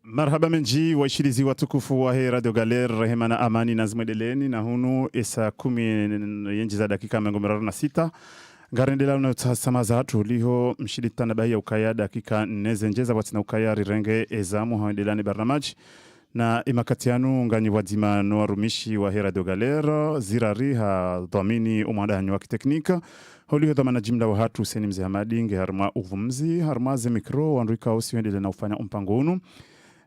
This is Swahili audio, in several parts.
Marhaba menji waishirizi watukufu wa hii Radio Galer, rehema na amani na zimwedeleni na hunu esa 10 yenji za dakika 46 garendela unayotasama za hatu liho mshilita na bahi ya ukaya dakika nezenjeza watina ukaya rirenge ezamu hawendelani barnamaji na imakatianu nganyi wadzima noa rumishi wa hii Radio Galer zirari ha dhamini umanda hanyu waki teknika holiho dhamana jimla wa hatu Hussein Mzee Hamadi nge harma uvumzi harma ze mikro wanruika usi wendele na ufanya umpangunu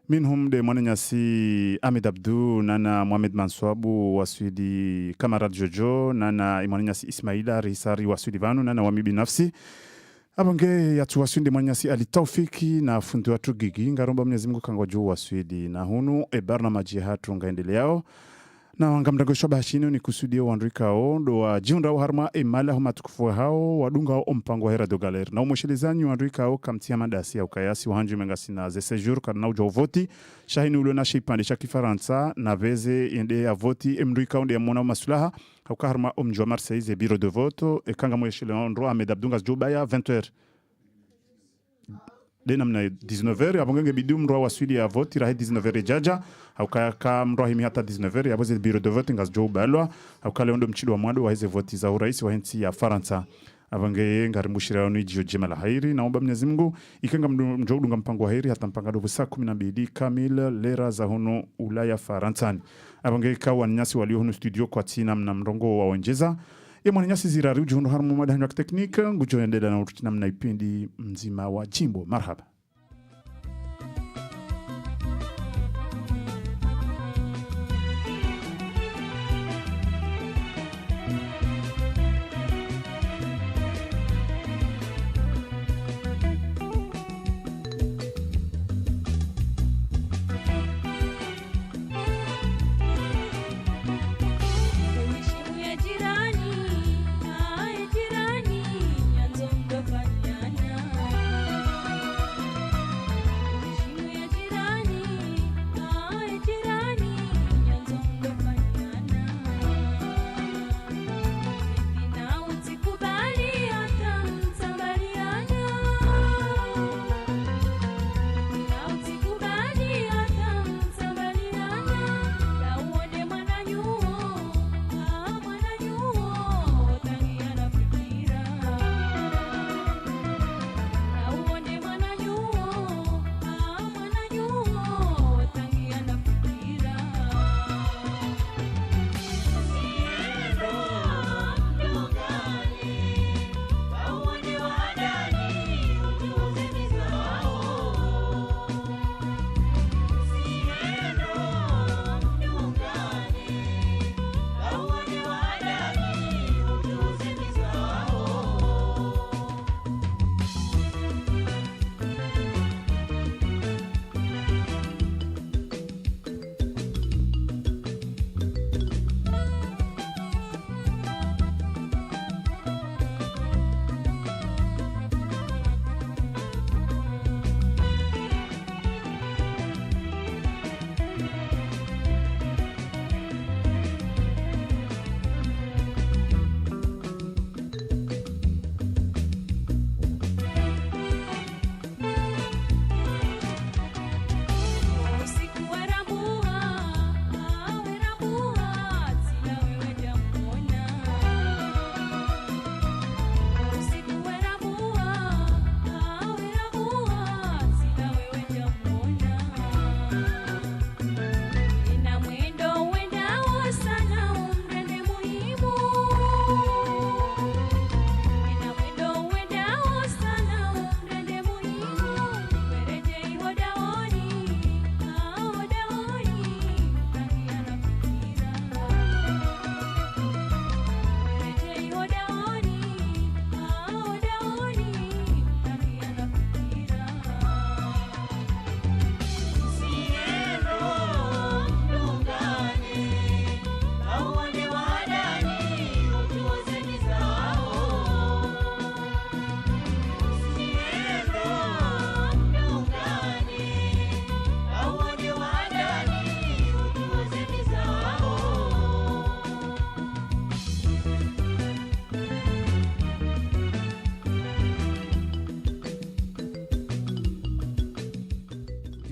minhum de mwananyasi Ahmed Abdou nana Mohamed Manswabu waswidi Kamarad Jojo nana mwananyasi Ismaila Risari waswidi vanu nana wami binafsi abange yatu waswidi mwananyasi Ali Taufiki na fundi watu Gigi ngaromba Mwenyezi Mungu kangwaju waswidi na hunu barnamaji hatu ngaendeleao na wangamdago shoba hashini ni kusudio wanrika o do wa jiunda wa harma emala huma tukufu hao wadunga o mpango wa Radio Galer na umweshilizanyi wanrika o kamtia madasi ya ukayasi wahanju mengasi na ze sejour karna uja uvoti shahini ulo na shipande shaki faransa na veze yende ya voti emrika onde ya mwana masulaha hauka harma omjwa Marseille ze bureau de vote e kanga mweshilondro Ahmed Abdungas Jobaya 20h denamna 19h abongenge bidum ro waswidi ya vote rahe 19h jaja hauka ka mro himi hata 19h yaboze bureau de vote ngas Joe Balwa hauka leondo mchido wa mwado wa hizo vote za urais wa nchi ya Faransa abange ngarimbushira no ijio jema la hairi naomba Mwenyezi Mungu ikanga mjodunga mpango wa hairi hata mpanga do saa 12 kamil lera za hono Ulaya Faransani abange ka wanyasi walio hono studio kwa tina na mrongo wa onjeza mwananyasi zirari ujihondo harmu madahanyo wa teknika ngujo yendela na urutina mna ipendi mzima wa jimbo. Marhaba.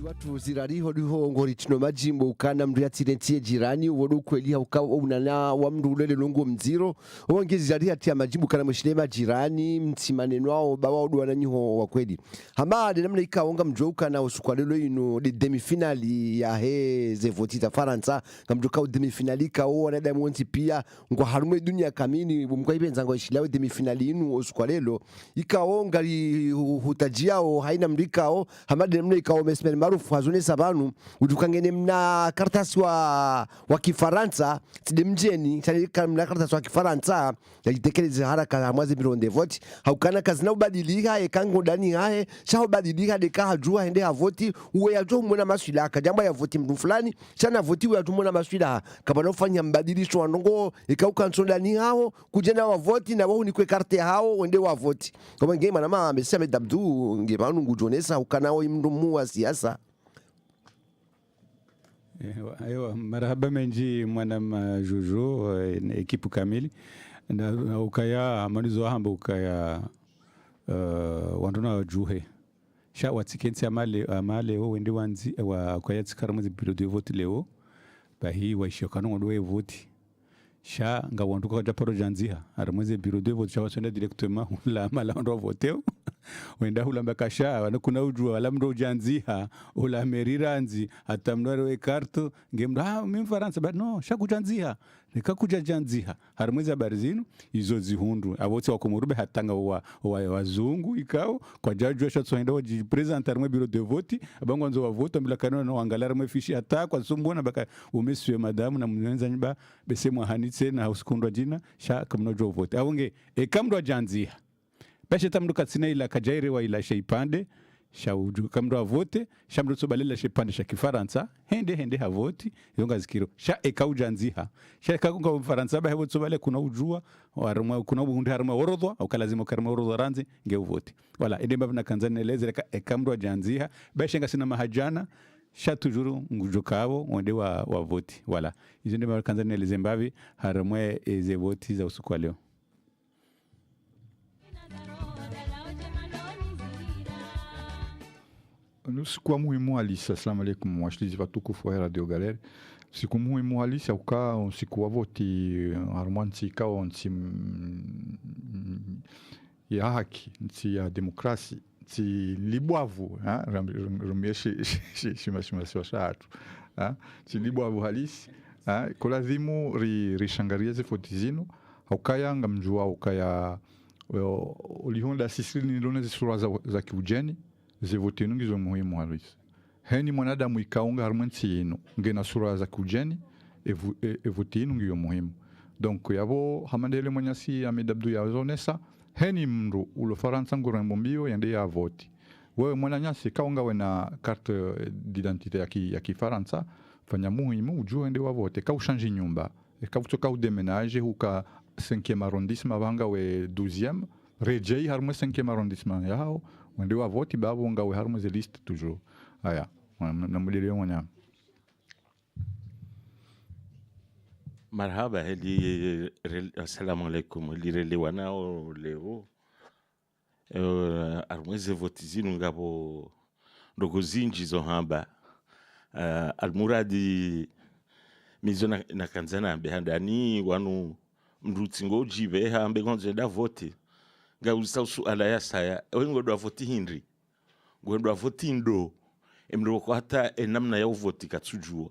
watu zirariho riho ngori chino majimbo ukana mndu yatsirentie jirani wodu kweli ukawa unana wa mndu ulele longo mziro wongezi zirariho ati majimbo kana mshilema jirani mtsimaneno wao bawa odu wananyiho wa kweli hamade namna ikaonga mjoka na usukwalelo ino de demi-finali ya he zevoti za Faransa ngamjoka u demi-finali kao wanada mwonti pia ngwa harume dunia kamini mkwa ibenza ngwa ishilawe demi-finali inu usukwalelo ikaonga hutajiao haina mrikao hamade namna ikaonga mesmeni marufu hazune sabanu udukangene mna kartasi wa Kifaransa tide mjeni mna kartasi wa Kifaransa yajitekeleze haraka hamwazi mironde voti haukana kazina ubadilika ekango dani hae sha ubadilika deka hajua hende havoti uwe yajua umona maswila kajamba ya voti mdu fulani shana voti uwe yajua umona maswila kabana ufanya mbadilisho wanongo ikauka nsondani hao kujena wa voti na wahu nikwe karte hao wende wa voti kama nge manama mesame dabdu nge manu ngujonesa ukana wa imdu muwa siasa. Ewa marhaba menji mwana majuju ekipu kamili na ukaya manizo hamba ukaya wandona juhe sha watikensi amale wo wende wanzi wa ukaya tsikara mzi periode vote leo bahi wa shokano ndo vote sha nga wanduka kwa japaro janziha ara mzi periode vote sha wasenda directement la mala ndo voteo wenda hulamba kasha wana kuna ujua wala mdo janziha ula meriranzi hata mnwaro e karto ngemdo mimi Faransa but no shaku janziha nikakuja janziha harimwezi habari zinu izo zihundu abotse wakomurube hatanga wa wazungu ikao kwa jaju shatsoenda waji presenter mwe bureau de vote abango nzo wa vote mbila kanona no angalara mwe fishi ata kwa sumbona baka umesiwe madamu na mwenza nyumba besemwa hanitse na usikundwa jina sha kamnojo vote awonge kamdo janziha bashe tamdu katsina ila kajaire wa ila sheipande shauju kamdo vote shamdo tsobalela sheipande sha Kifaransa hende ha vote yonga zikiro sha ekaujanziha sha ekakunga Faransa ba hebo tsobale kuna ujua warumwa kuna ubundi harumwa orodwa au kalazima karma orodwa ranze nge vote wala ende mbavuna kanzani eleze ekamdo janziha bashe ngasina mahajana sha tujuru ngujokabo onde wa vote wala izo ndema kanzani eleze mbavi harumwa eze vote za usiku leo. Siku muhimu halisi. Assalamu alaikum washilizi watukufu wa Radio Galere. Siku muhimu halisi uka siku wa voti harmansi kao nsi ya haki, nsi ya demokrasi, nsi libwavu, rumieshi shimashimasi wa shatu. Nsi libwavu halisi, kulazimu rishangaria zifoti zinu, ukaya ngamjua ukaya ulihonda sisili nilone zisura za kiujeni, zivoti nungizo muhimu halisi. Heni mwanadamu ikaunga harmansi yinu, ngena sura za kiujeni, evoti nungizo muhimu. Donc yabo hamandele mwenyasi amedabdu ya zonesa, heni mru ulo Faransa nguru mbio yande ya voti. Wewe mwananyasi kaunga wena carte d'identité ya Kifaransa, fanya muhimu ujue ende wa vote. Ka ushanji nyumba, ka utoka udemenage huka 5e arrondissement vanga we 12e, rejei harmo 5e arrondissement yao, wende wa voti babu nga we harmo ze liste toujours. Aya, namudele mwana. Marhaba heli assalamu alaikum heli relewa nao leo armweze voti zinu ngabo ndogo zinji zo hamba almuradi mizo na kanzana behandani wanu mruti ngoji beha ambe gonze da vote nga usausu ala ya saya wengo do voti hindri ngwendo voti ndo emro ko hata enamna ya voti katsujua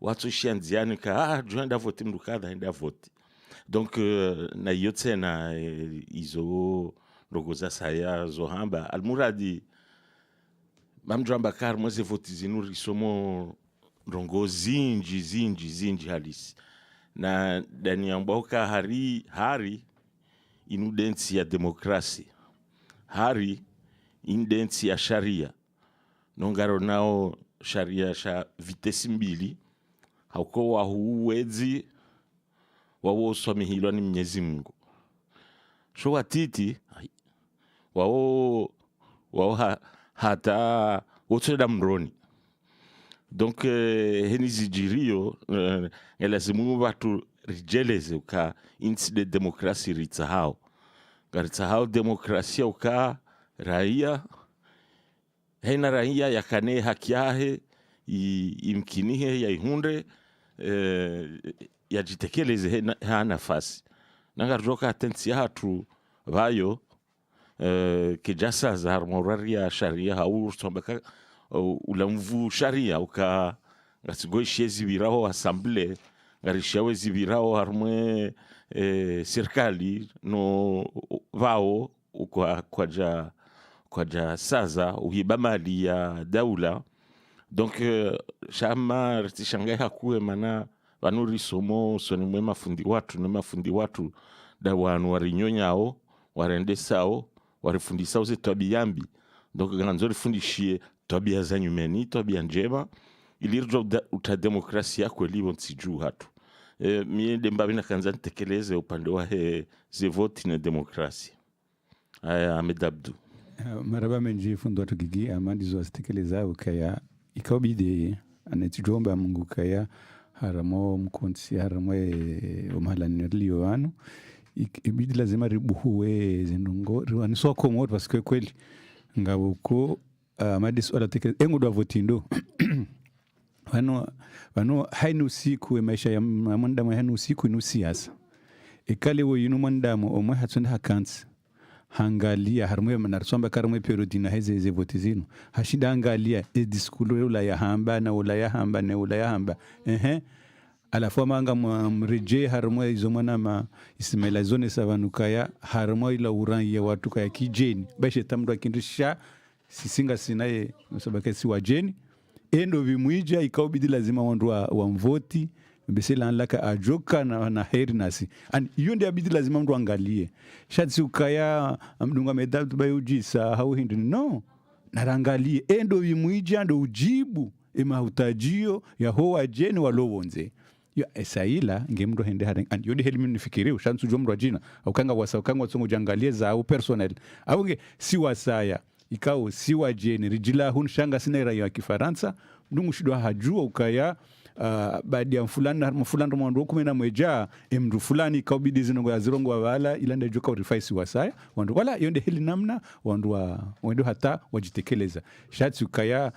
watu shianziani ka joenda vote mdu kadha enda vote donc na yote na izo rogoza saya zo hamba almuradi mamjamba kar mweze vote zinuri somo rongo zinji halisi na dani amboka hari inudensi ya demokrasi hari indensi ya sharia nongaro nao sharia sha vitesi mbili hauko wahuwezi wawo swamihilwa ni Mwenyezi Mungu sho watiti wawo hata wotseda mroni donc heni zijirio elazimu watu rijeleze uka insi de demokrasi ritahao demokrasia uka raia hena raia yakane haki yahe imkinihe ya ihunde yajitekeleze ha nafasi nangaroka atensi hatu vayo kijasa za harmorari ya sharia hau sombeka ulamvu sharia uka ngasigoi shezi birao assemble ngarishawe zibirao harmwe serikali no vao kwaja saza uhiba mali ya daula donc shama rishangai hakuwe mana vanuri somo soni mwe mafundi watu da wanu warinyonyao warendesao warifundisao ze tabia mbi donc ganzo rifundishie tabia za nyumeni tabia njema ilirjo uta demokrasia kweli wonsiju hatu mie demba bina kanza ntekeleze upande wa ze vote na demokrasia aya amedabdu maraba menji fundo watu gigi amandi zo astekeleza ukaya ikabide anetijomba Mungu kaya haramo mkonsi haramo umhala nirliyo wanu ibidi lazima ribuhuwe zinungo riwani soko moto paske kweli ngabuko amadi swala tekeleza engu do votindo wano hainu siku maisha ya mandamo hainu siku inu siasa ekale wo yinu mandamo omwe hatsonda hakansi hangalia harmwe manarsomba karmwe periodina heze votizino hashida angalia diskulo ula ya hamba na ula ya hamba na ula ya hamba alafu manga mreje harmwe izomana ma Ismaila zone savanukaya harmwe ila uran ya watu kaya kijeni bashe tamdo akindisha sisinga sinaye msabaka si wajeni endo vimwija ikaubidi lazima wandu wa mvoti mbesela anlaka ajoka na heri nasi and hiyo ndio abidi lazima mtu angalie shatsi ukaya mdunga medal tubayujisa hau hindi no narangalie endo vimwija ndo ujibu emautajio ya hoa jeni walowonze ya esaila ngemdo hende haren and yodi helmi nifikiri ushansu jomro jina ukanga watsongo jangalie za au personnel au si wasaya ikao si wajeni rijila hun shanga sinera ya Kifaransa mdungu shidwa hajua ukaya baada ya fulani mwandu kumena mweja mdu fulani kaubidi zinongo ya zirongo wa wala ilanda joka urifaisi wasaya wandu wala yonde hili namna wandu hata wajitekeleza shatsi ukaya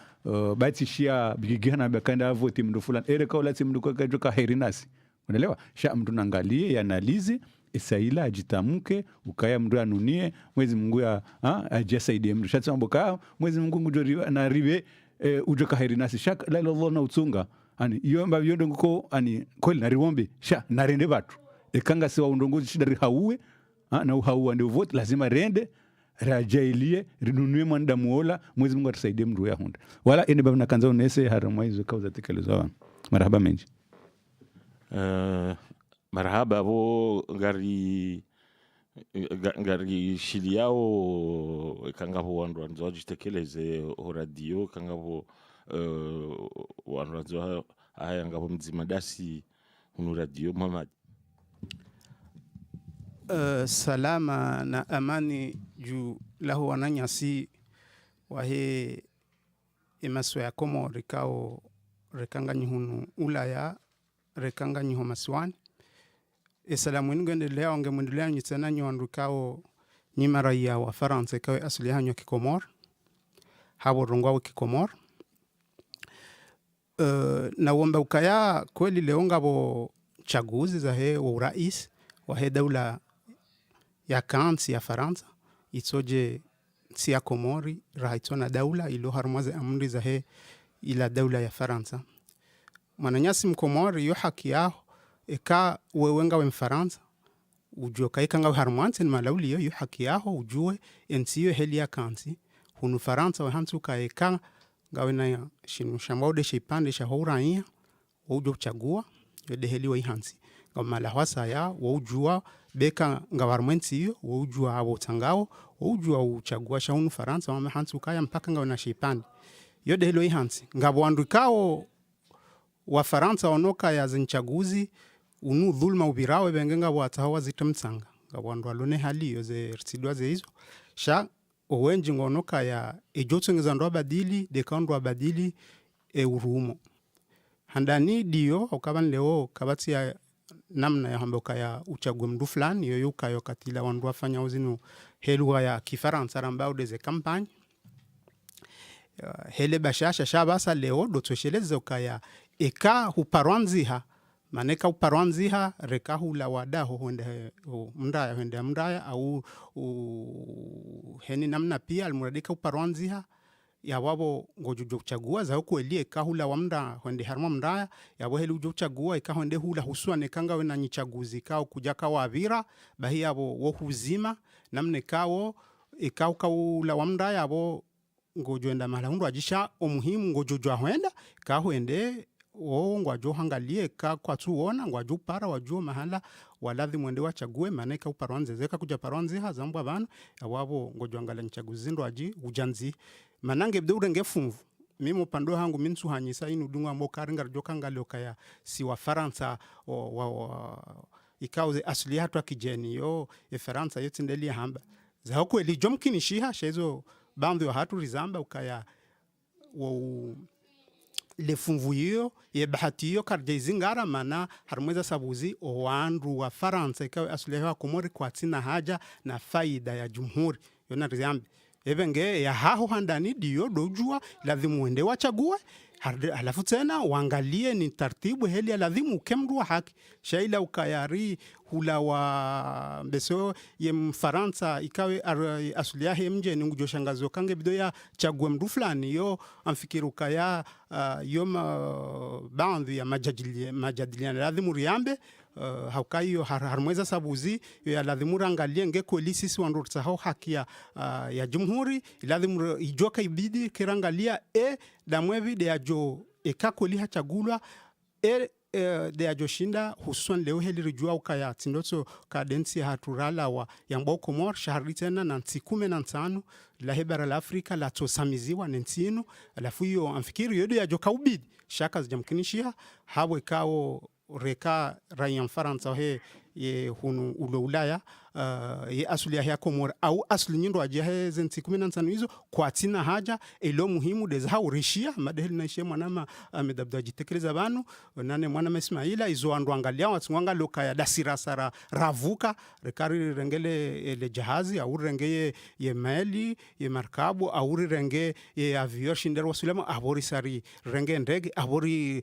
bati shia bigigana bakanda voti mdu fulani ereka ulati mdu kwa joka herinasi unaelewa sha mdu nangalie yanalizi esaila ajitamuke ukaya mdu anunie mwezi Mungu ya ajasaidie mdu shatsi mboka mwezi Mungu ngujori na ribe ujoka herinasi shak la Allah na utsunga ani yomba yondo nguko ani kweli nariwombe sha narende batu ekanga siwa undongozi shida hauwe na uhauwa ndio vote lazima rende rajailie rinunue mwanda muola mwezi Mungu atusaidie mdu ya hunda wala ene babna kanza unese harama hizo kauza tekelezo marhaba menji marhaba bo ngari shili yao kanga bo wandu wanzo jitekeleze radio kanga bo wanzo haya ngabo mzima dasi hunu radio Muhammad salama na amani juu lahu wananyasi wahe emaswa ya komo rikao rekanga nyihunu ulaya rekanga nyiho maswani salamu ngendelea ngemundelea nyitsana nyondukao nyimara ya wa France kawe asili hanyo kikomor habo rongwa kikomor na womba ukaya kweli leo ngabo chaguzi za he wa urais wa he daula ya kansi ya Faransa itsoje si ya Komori raitona daula ilo harmaze amri za he ila daula ya Faransa mananyasi mkomori yo haki yao eka wewenga we Mfaransa ujue kaikanga harmanse ni malauli yo haki yao ujue ensiyo heli ya kansi hunu Faransa wa hansu kaeka ngawe na shinu shambaude shipande shahourania waujo chagua yode heli wa ihansi ngawe malahwasa ya waujua beka ngawarmensi yo waujua abo tangao waujua uchagua shahunu Faransa wa hansu kaya mpaka ngawe na shipande yode heli wa ihansi ngawe wandukao wa Faransa onoka ya zinchaguzi unu dhulma ubirawe bengenga watahawa zitamtsanga ngabwandu alone hali yoze rtsidwa ze hizo sha owenji ngonoka ya ejotsengeza ndo badili dekando abadili urumo handani dio okaban leo kabati ya namna ya hamboka ya uchague mdu fulani yoyuka yokatila wandu afanya uzinu helwa ya Kifaransa rambao deze campagne hele bashasha shabasa leo dotosheleze ukaya eka huparwanziha maneka uparwanziha reka hula wadaho honde mndaya au heni namna pia almuradika uparwanziha ya wabo ngojujo kuchagua za huko elie kahula wa mda honde harma mndaya ya wahelu ujo kuchagua ika honde hula husua nekanga wena nyichaguzi kao kujaka wa avira bahi yabo wo huzima namne kao ikao kaula wa mndaya yabo ngojoenda mala hundu ajisha umuhimu ngojojo ahwenda kahwende ngwajo hangalie ka kwa tuona ngwajo para wajo mahala waladhi mwende wachague maneka uparanze zeka kuja paranze hazambwa bana wabo ngojo angala nchaguzi ndo aji ujanzi manange bdeure ngefumvu mimi upando hangu minsu hanyisa inu dunga mokaringa joka ngalio kaya si wa Faransa ikauze asli hatu akijeni yo Faransa yote ndeli hamba za huko eli jomkinishiha shezo bandi wa hatu rizamba ukaya le funvuyo ye bahatiyo karje zingara mana harmweza sabuzi owandu wa Faransa ikawe asulewa komori kwa tina haja na faida ya jumhuri yona rizambi ebenge ya haho handani diyo dojua lazima uende wachague halafu tena waangalie ni taratibu heli lazima ukemrua haki shaila ukayari hula wa mbeso ye Mfaransa ikawe asulia hemje ni ngujoshangazo kange bido ya chague mdu fulani yo amfikiru kaya baadhi ya majadiliana lazima riambe haukayo harmweza sabuzi ya lazima angalie ngeko sisi wandursa hao haki ya jumhuri lazima ijoka ibidi kirangalia damwevi de ajo ekakoli hachagulwa de ajo shinda husuan leo heli rijua ukaya tindoto kadensi haturala wa yambao komor shahari tena na nsikume na nsanu la hebara la Afrika la tosamiziwa nensinu alafu hiyo amfikiri yodo ya joka ubidi shaka zijamkinishia hawe kao reka rayan Faransa he ye hunu ulo Ulaya ye asuli ya komor au asuli nyindo ajia he zensi 15 hizo kwa tina haja ilo muhimu deza hao rishia madeheli na ishia mwanama medabda jitekeleza banu nane mwanama Ismaila izo andu angalia watunganga loka ya dasira sara ravuka rekari rengele le jahazi au rengeye ye meli ye markabu au renge ye avion shindero wasulema abori sari renge ndege abori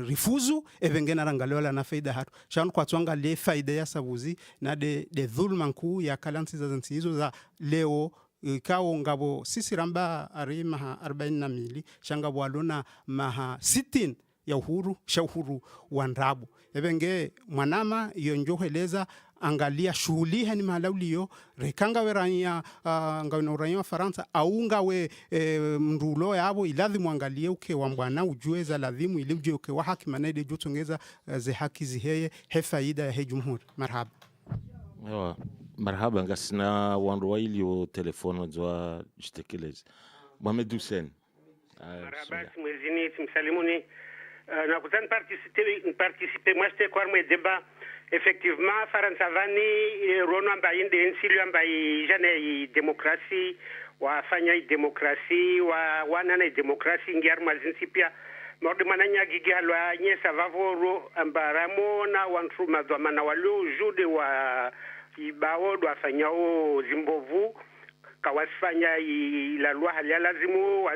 rifuzu evengena rangalola na faida hatu shanu kwa tuanga le faida ya sabuzi na de dhulma nkuu ya kalansi za zansi hizo za leo kao ngabo sisi ramba ari maha 42 shangabo walona maha 60 ya uhuru shauhuru wa ndabu ebenge mwanama yonjoheleza angalia shughuli hani malaulio rekanga weranya ngawe uranya wa Faransa au ngawe mrulo yabo iladhimu angalie uke wa mbwana ujue za ladhimu ili ujue uke wa haki manede jutongeza ze haki ziheye he faida ya he jumhuri marhaba Ewa, marhaba ngasina wandu wa ilio telefono zwa jitekelezi Mohamed Hussein marhaba mwezini simsalimuni na kuzan participer moi j'étais quoi moi débat effectivement Faransa vani rono ambaye nsili ambaye jana demokrasi wafanya demokrasi wanana demokrasi ngiar mazinsi pia mordi mananya gigi halwa nyesa vavoro ambaramo na wantu madhamana walio jude wa ibao do afanyao zimbovu kawasfanya la loi halia lazimu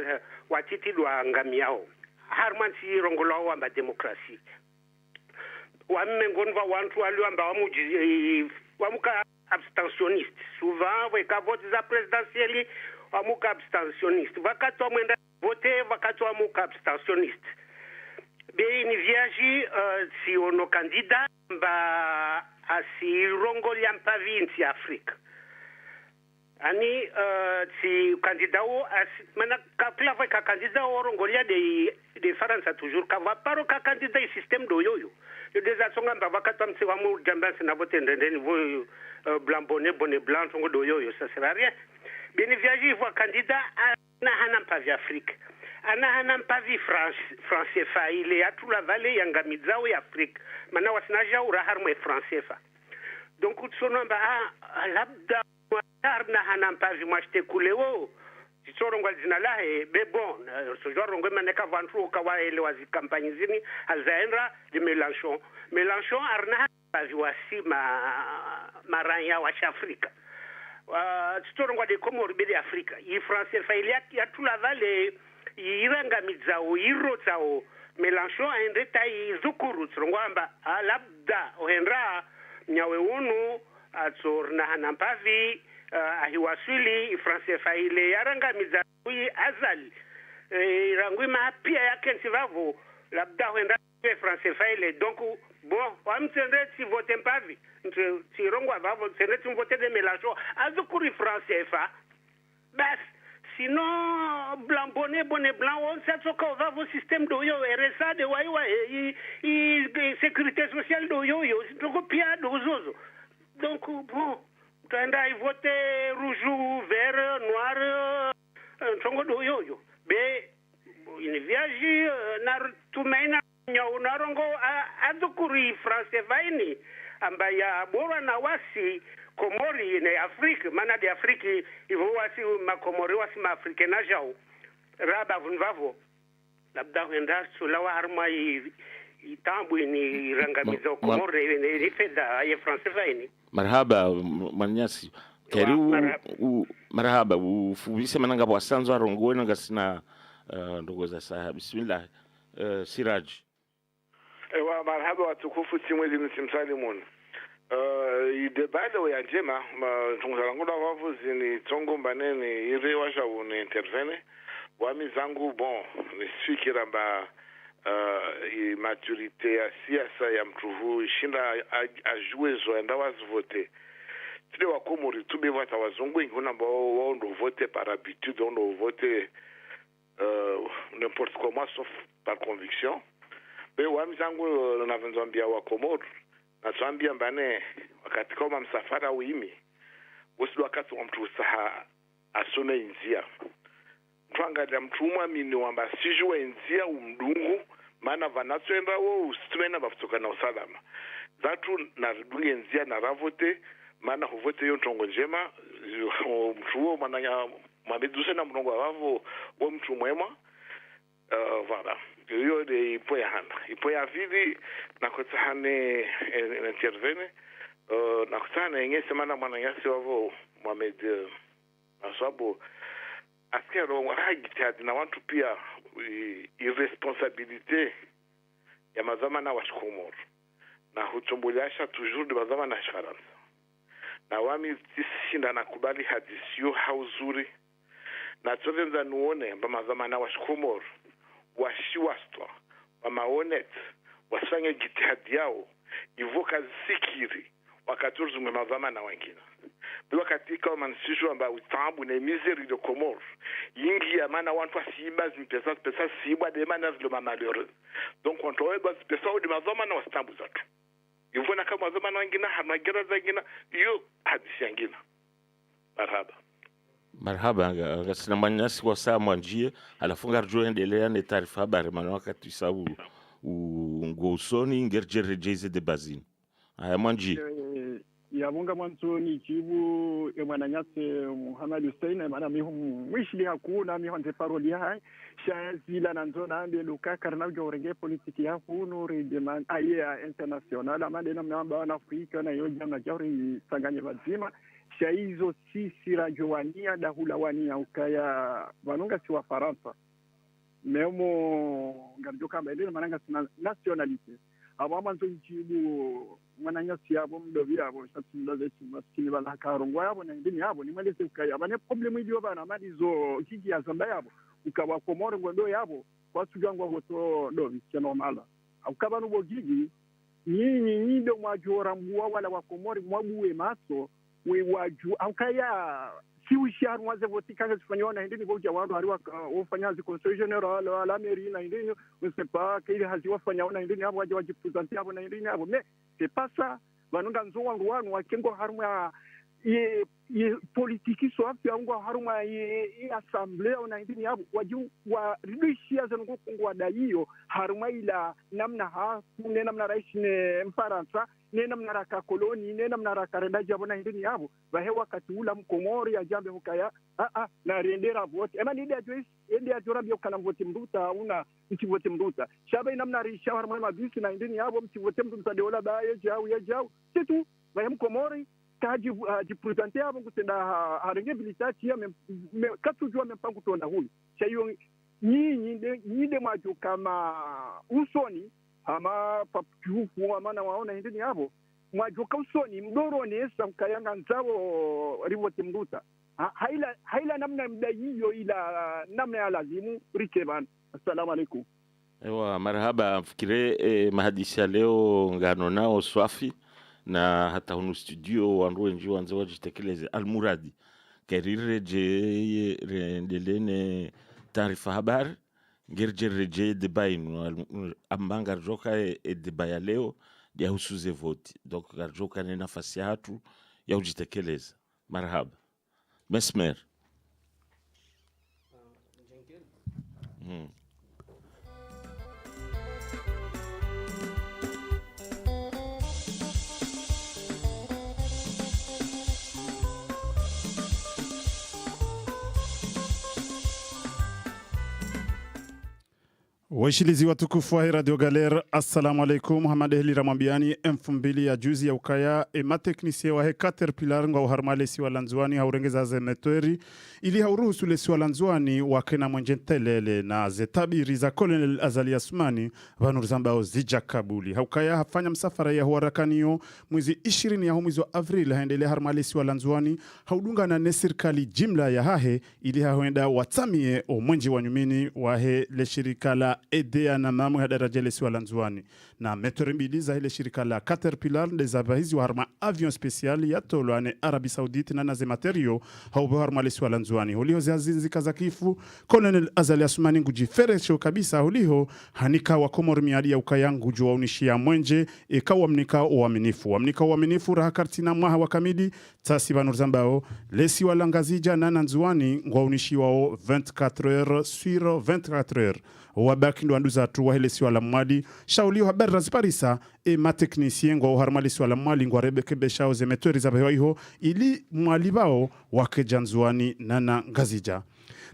watiti do ngamiao harman si rongolo wa demokrasi wamengonva wantu walio ambao wamuka abstentioniste souvent weka vote za presidentielle wamuka abstentioniste wakati wa mwenda vote wakati wa muka abstentioniste be ni viaji si ono kandida ba asi rongoli ampavinsi Afrika ani si kandida o mana kala vai ka kandida o rongolia de Faransa toujours ka va paro ka kandida i système do yoyo yo deza songa mba wakati wa msewa mu jambansi na vote ndendeni vo blanc bonnet blanc songo do yoyo ça sert à rien bien viaji voit candidat na hana mpavi Afrika ana hana mpavi français fa ile ya tout la vallée yanga midzao ya Afrika mana wasinaja ura harmo français fa donc utsono mba labda na hana mpavi mwashte kuleo tsoro ngwa zina lahe be bon so joro ngwe maneka vantu ka wa ele wazi campagne zini azaendra de Mélenchon arna mpavi wasi maranya wa Afrika Storongwa de Comores bede Afrika. I français failiak ya tula vale iranga mizao irotao Mélenchon endeta izukuru tsongwamba labda ohendra nyawe unu atsorna hanampavi ahiwasili français faile yaranga mizao azal irangwi mapia yake nsivavo labda ohendra français faile donc bon wamtsende si vote mpavi si rongwa vavo tsende si vote de Mélenchon azukuru français fa bas sinon blanc bonnet blanc on s'atsoka va vos système de yo RSA de waiwa i sécurité sociale de yo donc pia dozozo donc bon tanda i voter rouge vert noir tongo do yo be une viage na tumaina na rongo adukuri français vaini ambaya bora na wasi Komori ne Afrique mana de Afrique ivo wasi makomori wasi ma Afrique na jao raba vunvavo labda wenda sulawa arma itambu ni rangamiza Komori ni feda ya France vaini marhaba manyasi karibu marhaba ufubise mananga bwasanzo arongo nanga sina ndogoza saha bismillah Siraj ewa marhaba watukufu timwezi msimsalimun idebalo ya jema tungalangola wavu zini tongo mbanene ire washa une intervene wami zangu bon nisfikira mba maturite ya siasa ya mtuhu ishinda ajue zoenda wazivote tile wakomori tube wata wazungu inguna mba waondo vote par habitude waondo vote n'importe comment sauf par conviction be wami zangu navenzoambia wakomori na tuambia mbane wakati kama msafara uimi usidu wakati wa mtu saha asone inzia mtuangalia mtumwa mini wamba sijua inzia umdungu maana vanatwenda wo usituena bafutoka na usalama zatu na dunge inzia na ravote maana huvote yo ntongo njema mtuo maana mabeduse na mtongo wavo wo mtu mwema voilà yo de ipo ya handa ipo ya vidi na kutahane intervene na kutahane ngese mana mwana ngasi wavo Mohamed asabu askero waragitadi na wantu pia irresponsabilité ya mazama na washkomor na hutumbuliasha toujours de mazama na Faransa na wami tishinda na kubali hadisio hauzuri na tuzenza nuone mba mazama na washkomor washiwastwa wamaonet wasifanye jitihadi yao ivoka sikiri wakati uzungu mazama na wengine wakati kama nsisho amba utambu na miseri de Comores yingi ya mana wantu asiba pesa siba de mana zilo malheureux donc on towe bas pesa odi mazama na wastambu zatu ivona kama mazama na wengine hamagera zingine yo hadisi nyingine marhaba ngasina manyasi kwa saa mwanjie alafunga rjo endelea ne taarifa habari maana wakati sababu ngosoni ngerjere jeze de bazin aya mwanjie ya munga mwanzoni jibu mwananyase Muhammad Hussein maana mihu mwishili hakuna mihu nze paroli hai shazila nanzona ambe luka karna jorenge politiki ya hunu redeman aye international amande na mnamba na Afrika na yoja na jari sanganye bazima shaizo sisi rajowania dahulawania ukaya wanunga si wa Faransa memo ngarjoka mbele mananga sina nationality abama nzo jibu mwananyasi yabo mdovi yabo satsindaze maskini bala karongwa yabo na ndini yabo ni mweleze ukaya bane problem idio bana malizo kiki ya zamba yabo ukawa Komoro ngondo yabo wasugangwa hoto dovi keno mala ukaba nubo gigi nyinyi ndo mwajora mwa wala wa Komoro mwabuwe maso we waju ukaya si usharu waze votika zifanywa ndini boja watu hariwa ufanyazi constitutional wala meri na ndini usepa kile haziwa fanywa na ndini hapo waje wajipresent hapo na ndini hapo me c'est pas ça vanonga nzo wangu wanu wakengo haruma ye politiki so afya wangu haruma ye assembly na ndini hapo waju wa ridishia zangu kungwa daiyo haruma ila namna ha ne namna rais ne Mfaransa ne namna raka koloni ne namna raka rendaji hapo na ndini hapo bahe wakati ula mkomori ya jambe hukaya na rendera vote ema nidi ajois ende ajorambia kana vote mruta una mtivote mruta shaba namna risha haruma mabisi na ndini hapo mtivote mruta deola baye jau ya jau situ bahe mkomori kaji jipresente abo kutenda harenge bilitati ya katujua mpango tonda huyu chayo nyinde majo kama usoni ama papufu ama na waona hindini hapo majo usoni mdoro nesa mkayanga nzao rivoti mguta haila namna mdayiyo ila namna ya lazimu richeban. Assalamu alaikum. Ewa marhaba, fikire mahadisi ya leo ngano nao swafi na hata hunu studio wanruwe njiwa wanze wajitekeleze almuradi kerire je rendelene taarifa habari ngirje reje debainu ambanga joka debaya leo ya husuze voti donc garjoka ni nafasi hatu ya ujitekeleza. Marhaba Mesmer. Waishilizi watukufu wa Radio Galer, assalamu alaikum. Muhammad Ehli Ramambiani, M2 ya juzi ya ukaya mateknisie wa Caterpillar nga uharmale siwa lanzuani haurengeza zemetweri ili hauruhusu le siwa lanzuani wakena mwenjentelele na zetabiri za Colonel Azali Asmani vanurzambao zija Kabuli. Haukaya hafanya msafara ya huarakaniyo mwezi 20 ya mwezi wa Avril haendele harmale siwa lanzuani haudunga na nesirikali jimla ya hahe ili hahuenda watamie o mwenji wa nyumini wahe le shirika la edea na mamu ya daraja lesi wa lanzuani na metore mbili za ile shirika la Caterpillar lezabahizi wa harma avion special ya tolwane Arabi Saudite na naze materio haubo harma lesi wa lanzuani huliho ziazinzi kazakifu Colonel Azali Asmani ngujiferesho kabisa huliho hanika wa Komoro miadi ya ukayangu jua unishia mwenje ikawa mnika uaminifu raha kartina mwaha wa kamidi tasi banurzambao lesi wa langazija na nanzuani ngwa unishi wao 24 heures sur 24 heures wabaki ndo anduza tu wahele siwa la mwadi shaulio habari raziparisa mateknisien ngwa uharmali siwa la mwali ngwa rebekebe shao zemetweri za bewa ili mwali bao wake janzuani nana ngazija.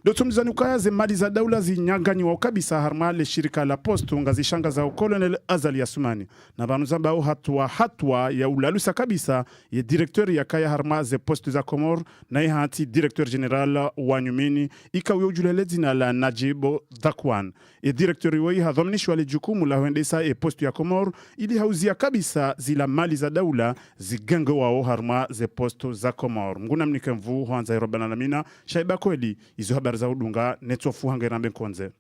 Doto mzani ukaya ze mali za daula zinyaganyi wa kabisa harmale shirika la postu ngazishanga za Colonel Azali Asmani na banuzamba au hatua ya ulalusa kabisa ye direktori ya kaya harma ze postu za Komor na ye hati direktori general wa nyumini ikawe ujulele zina la Najibo Dhakwan ye direktori wei hadhomnishi wale jukumu la huendesa ye postu ya Komor ili hauzia kabisa zila mali za daula zigenge wao harma ze postu za Komor. Mguna mnike mvu huanza irobana lamina shaiba kweli izo habari za udunga netsofu hangera mbenkonze.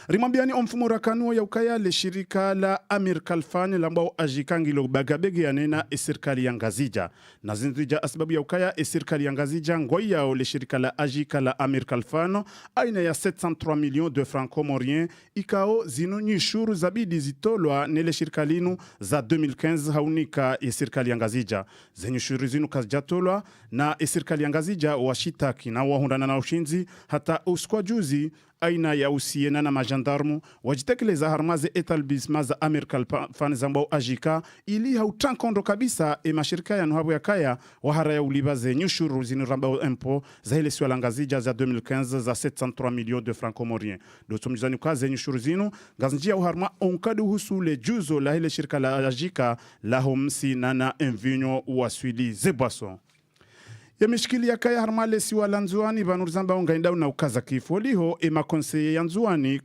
Rimambiani omfumo rakanuo ya ukaya le shirika la Amir Kalfani lambao ajikangilo bagabege ya nena serikali ya Ngazija. Na zinzija asbabu ya ukaya serikali ya Ngazija ngoi yao le shirika la ajika la Amir Kalfano aina ya 703 millions de francs comoriens ikao zinu nyishuru zabidi zitolwa nele shirikalinu za 2015 haunika serikali ya Ngazija. Zenyushuru zinu kazjatolwa na serikali ya Ngazija washitaki na wahundana na ushinzi hata uskwa juzi aina ya usiena na majandarmu wajitekeleza harmaze etalbisma za Amerikal fan zambao ajika ili hautankondo kabisa mashirika ya nuhabu ya kaya wahara ya uliba ze nyushuru zinu rambao empo za hile siwa langazija za 2015 za 703 millions de francs comoriens. Doto mjizani ukaze nyushuru zinu gazinjia uharma onkadu husu le juzo la hile shirika la ajika la homsi nana envinyo waswili zebwason. Ya mishikili ya kaya harmale siwa lanzuani banurzamba ungaindau na ukaza kifo liho makonseye ya nzuani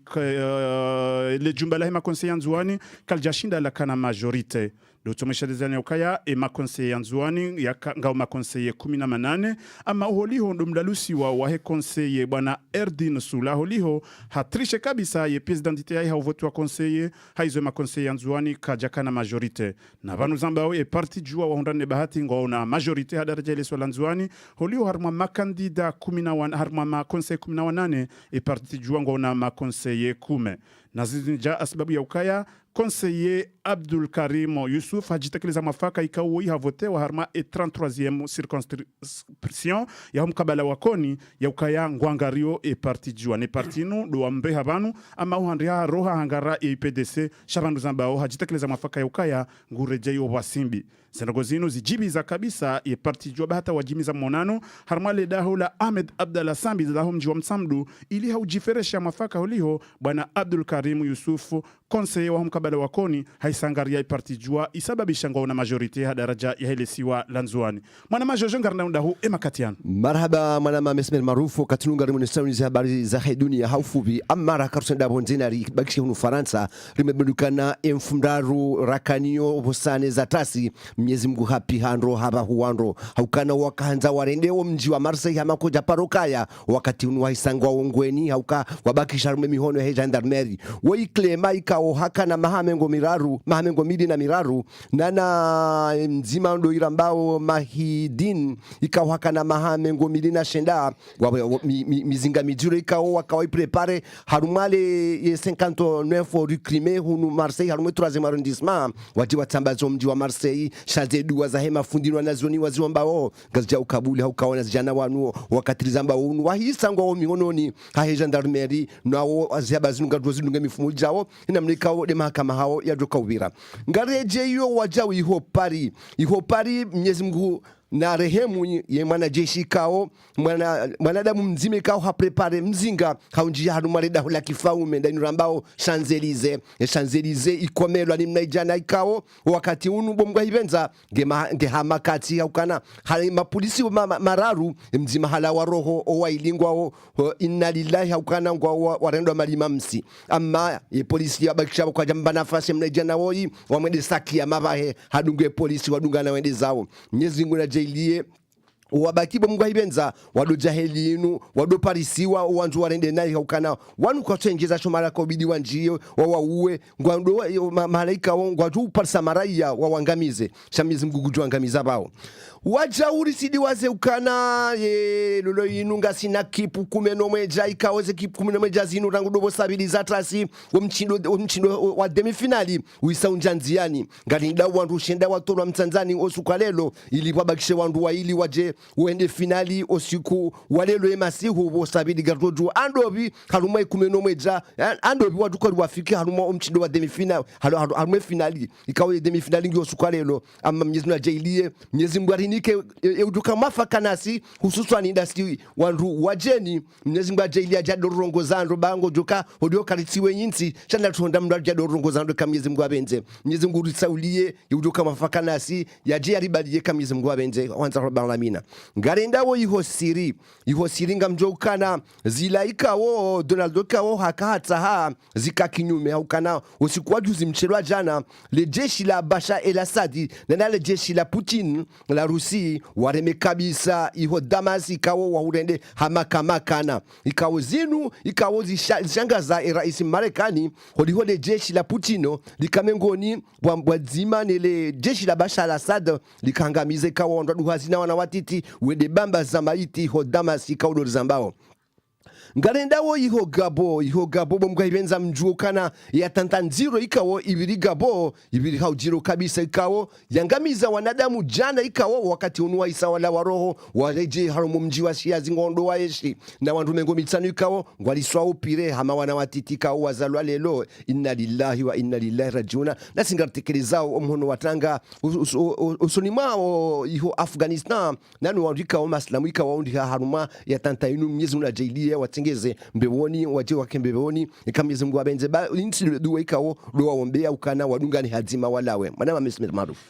le jumbala makonseye ya nzuani kaljashinda la kana majorite. Dotomesha dezani ya ukaya makonseye ya nzuani ya ngao makonseye 18 ama uholiho ndomdalusi wa wahe konseye bwana Erdin Sula holiho hatrishe kabisa ye pièce d'identité ya hauvotu wa konseye haizo makonseye ya nzuani kajakana majorite. Na banurzamba parti jua wahundane bahati ngao na majorite hadaraja ile swala nzuani holiho harma makandida 11 harma makonseye 18 parti jua ngao na makonseye 10. Na zinja asbabu ya ukaya conseiller Abdul Karim Yusuf hajitekeleza mafaka ikawo havote wa harma 33e circonscription ya mkabala wakoni ya ukaya ngwangario parti jua ne partinu do ambe habanu ama uhandria roha hangara PDC shabandu zambao hajitekeleza mafaka ya ukaya ngureje yo wasimbi senogozino zijibiza kabisa ye parti jua bahata wajimiza monano harma le daho la Ahmed Abdallah Sambi daho mji wa Msamdu ili haujiferesha mafaka holiho bwana Abdul Karim Yusufu konseye wa mkabala wakoni haisangaria parti jua isababisha ngona majorite ha daraja ya hele siwa lanzuani mwana majojo ngarna ndahu emakatiano marhaba mwana mamesmer marufu katununga rimunisani za habari za dunia haufubi amara karusenda bonzenari bakishi hunu Faransa rimebudukana emfundaru rakanio bosane za tasi Mwenyezi Mungu hapi handro haba huandro haukana wakaanza warendeo mji wa Marseille hamako japarokaya wakati unu haisangwa ongweni hauka wabakisha rume mihono he gendarmerie woiklema ikao hakana mahamengo midi na miraru nana mzima ndo irambao Mahidin ikao hakana mahamengo midi na shenda mizinga mijuro ikao wakawai prepare harumale 59 rue Crimée hunu Marseille harume 3e arrondissement wati watambazo mji wa Marseille shazedu za hema fundinwa na zoni waziomba gazija ukabuli haukaona zijana wanu wakatiliza mba unu wahisangwa wo miononi ha gendarmerie nawo aziaba zinunga dozilunga mifumu jao inamnikao de mahakama hao ya joka ubira ngareje yo wajawi iho pari Mwenyezi Mungu na rehemu ye mwana jeshi kao mwanadamu mzime kao haprepare mzinga haunjia harumareda hula kifaume ndani rambao Champs-Élysées ikomelwa ni mnaijana ikao wakati unu bomga hibenza nge hamakati haukana hali mapolisi mararu mzima hala wa roho owailingwa inna lillahi haukana ngwa warendo malima msi ama ye polisi yabakisha kwa jamba nafasi mnaijana woi wamwende saki ya mabahe hadunge polisi wadunga na wende zao Mwenyezi Mungu na jailie wabakibo Mungu hibenza wado jaheli inu wado parisiwa wanzu warende nayi haukana wanu kwa tengeza shomara kwa bidi wanjie wawauwe ngwando malaika ngwaju parsa maraya wawangamize shamizi mguguju angamiza bao wajauri sidi waze ukana lolo inu ngasina kipu kumeno mweja ikaweze kipu kumeno mweja zinu rangu dobo sabili za trasi umchindo wa demifinali uisa unjanziani ngalinda wandu shenda watolwa mtanzani osukalelo ili wabakishe wandu wa ili waje uende finali osiku walelo emasihu bosabili gardoju andobi harumwe kumeno mweja andobi wadukori wafiki harumwa umchindo wa demifinali harumwe finali ikawe demifinali ngi osukalelo ama Mwenyezi Mungu ajailie Mwenyezi Mungu nike euduka mafakanasi hususan industry wandu wajeni Mwenyezi Mungu ajailia jadorongo zando bango joka odio karitiwe nyinsi chana tuonda mndu jadorongo zando kama Mwenyezi Mungu abenze Mwenyezi Mungu risaulie euduka mafakanasi yaje aribaliye kama Mwenyezi Mungu abenze wanza roba lamina ngarendawo iho siri ngamjokana zilaikawo Donald kawo hakata zika kinyume haukana usiku juzi mchelwa jana le jeshi la Bashar el-Assad na le jeshi la Putin la Rusi wareme kabisa iho Damas ikawo wahurende hamakamana ikawo zinu ikawo zishangaza rais Marekani holiho jeshi la Putino likamengoni bwazima nele jeshi la Bashar al-Assad likangamize ikawo ndo hazina wana watiti wede bamba za maiti ho Damas ikawo do zambao ngarendawo iho gabo bomga ibenza mjuokana ya tantanziro ikawo ibiri gabo ibiri haujiro kabisa ikawo yangamiza wanadamu jana ikawo wakati unua isa wala waroho wareje harumu mji wa Shiazi ngondo wa eshi na wandu mengo mitsanu ikawo ngwaliswa upire hama wana watitika wazalwa lelo inna lillahi wa inna lillahi rajiuna na singartekelezao omhono watanga usonimao iho Afghanistan nanu wandika o maslamu ikawo ndi haruma ya tantainu Mwenyezi Mungu ajailie watengeze mbewoni waje wakembewoni ikameze Mungu abenze ba insi duwe ikawo do waombea ukana wadungani hazima walawe manama mesmer maarufu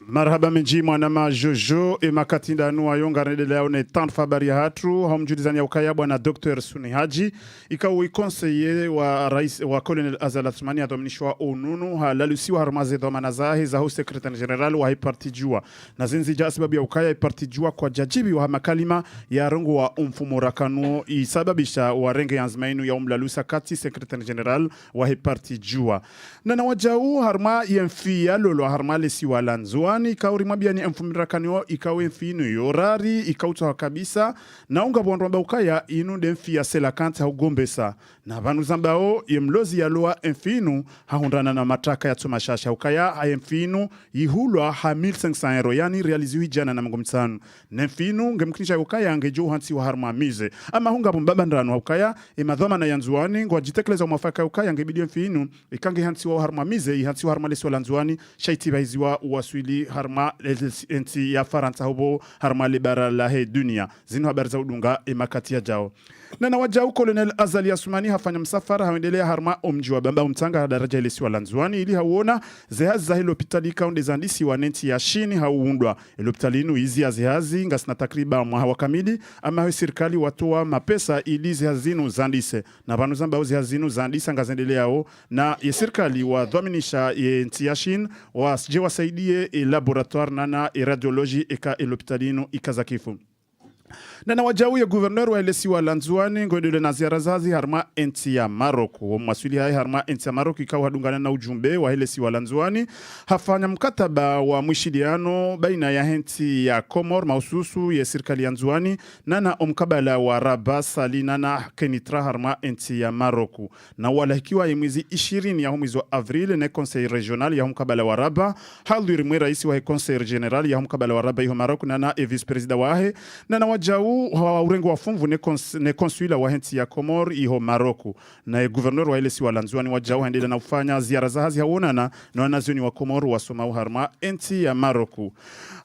marhaba menji mwanama Jojo emakatinda anu ayonga rendelea ne tant fabari hatu hamjulizani ya ukaya bwana Dr. Suni Haji ikawo ikonseye wa rais wa Colonel Azal Athmani adominishwa onunu halalusiwa harmaze dhamana zahe za hu secretary general wa hipartijua na zinzija sababu ya ukaya hipartijua kwa jajibi wa makalima ya rungu wa mfumo rakanu isababisha warenge yanzmainu ya umlalusa kati secretary general wa hipartijua na wajau harma yemfia lolo harma lesiwa lanzua Lanzwani ikauri mwabia ni mfumirakanio ikawe mfinu yorari ikauta kabisa na unga bwandu amba ukaya inu demfi ya sela kante haugombesa na vanu zambao yemlozi ya loa mfinu haundana na mataka ya tumashasha ukaya haya mfinu yihulwa ha 1500 euro yani realiziwi jana na mngomtsanu na mfinu ngemkinisha ukaya ngejo hansi wa harmamize ama hunga bombaba ndrano ukaya imadhoma na yanzuani ngwa jitekeleza mwafaka ukaya ngebidi mfinu ikange hansi wa harmamize hansi wa harmalesi wa Lanzwani shaiti baiziwa waswili harma enti ya Faransa hobo harma libara la he dunia zinu habari za udunga makati ya jao na wajau Colonel Azali Asumani hafanya msafara haendelea harma omji wa bamba umtanga daraja ile siwa Lanzwani ili hauona zehazi za hilo hospitali kaunde zandisi wa nenti ya shini hauundwa ile hospitali inu hizi azihazi ngasina takriba mwahawa kamili ama hwe serikali watoa mapesa ili zihazinu zandise na banu zamba zihazinu zandisa ngazendelea o na ye serikali wa dhaminisha ye nenti ya shini wasije wasaidie laboratoire nana radiologie eka ile hospitali inu ikazakifu na wajau ya gouverneur wa elesi wa Lanzwani ngondele na ziara zazi harma enti ya Maroko wa mwaswili hai harma enti ya Maroko ikawa hadungana na ujumbe wa elesi wa Lanzwani hafanya mkataba wa mwishiliano baina ya enti ya Komor maususu ya serikali ya Lanzwani na omkabala wa Rabat Salina na Kenitra harma enti ya Maroko na wala hikiwa ya mwezi 20 ya mwezi wa Avril na conseil regional ya omkabala wa Rabat haluri mwe raisi wa conseil general ya omkabala wa Rabat iho Maroko na vice president wahe na wajau wa urengo wa fumvu ne konsula wa henti ya Komor iho Maroko na gouverneur wa elesi wa Lanzwani wajau hendele na ufanya ziara za hazi haonana na wanazioni wa Komor wasoma uharma enti ya Maroko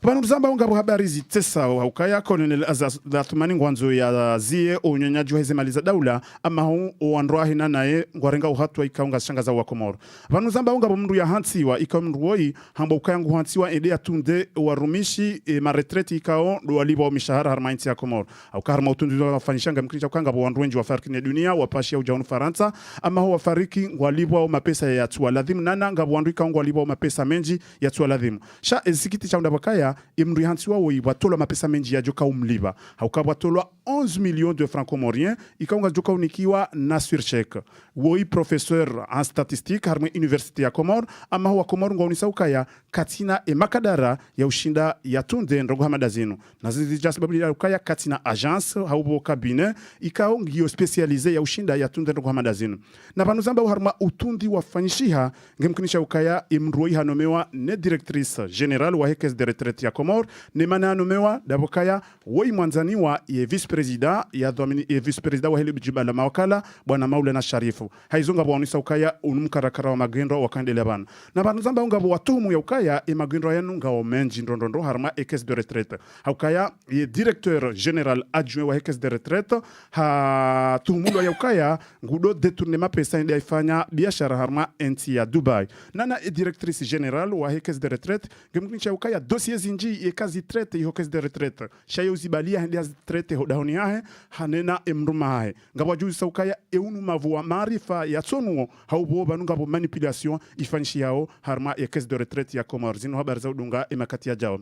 banu mzamba ungabu habari zitesa ukaya Colonel Azathumani ngwanzo ya zie unyonyaji wa heze maliza daula ama huu uandroa hina nae ngwarenga uhatwa ikaunga shangaza wa Komor banu mzamba ungabu mndu ya hansi wa ikamruoi hamba ukaya ngu hansi wa ede atunde warumishi maretreti ikao waliba wa mishahara harma enti ya Komor au karma utundu wa fanyishanga mkricha ukanga wandu wenji wafariki ni dunia wapashi au jaunu Faransa ama ho wafariki ngwalibwa au mapesa ya tuwa ladhimu nana nga wandu ika ngwalibwa au mapesa menji ya tuwa ladhimu sha ezikiti cha undabakaya imri hansi wa woi watolo mapesa menji ya joka umliba au kabwatolo 11 millions de francs comoriens ika unga joka unikiwa na surchek woi professeur en statistique harma université ya Komor ama ho wa Komor ngwa unisauka katina makadara ya ushinda ya tunde ndogo hamadazinu na zizi sababu ya ukaya katina agence haubo cabinet ikao ngio specialize ya ushinda ya tunde ndogo hamadazinu na banuzamba harma utundi wafanyishiha ngemkunisha ukaya imroi hanomewa ne directrice générale wa caisse de retraite ya Komor ne mana hanomewa dabokaya woi mwanzaniwa ye vice president ya domini ye vice president wa hili jibala mawakala bwana Maulana Sharifu haizonga bwanisa ukaya unumkarakara wa magendo wakaendelea bana na banuzamba ngabo watumu ya ukaya magendo yanunga o menji ndondondo harma caisse de retraite ukaya ye directeur général adjoint wa caisse de retraite ha tuhumulwa ya ukaya ngudo détournement pesa ende ifanya biashara harma enti ya Dubai nana directrice générale wa caisse de retraite ngemkunisha ukaya dossier zinji ye kazi traite yo caisse de retraite shayo zibalia ende az traite hodahoni yahe hanena emruma hae ngabwa juu saukaya eunu mavua maarifa ya tsonuo haubo banunga bo manipulation ifanyishi yao harma ya caisse de retraite ya Komor zino habari za udunga emakati ya jao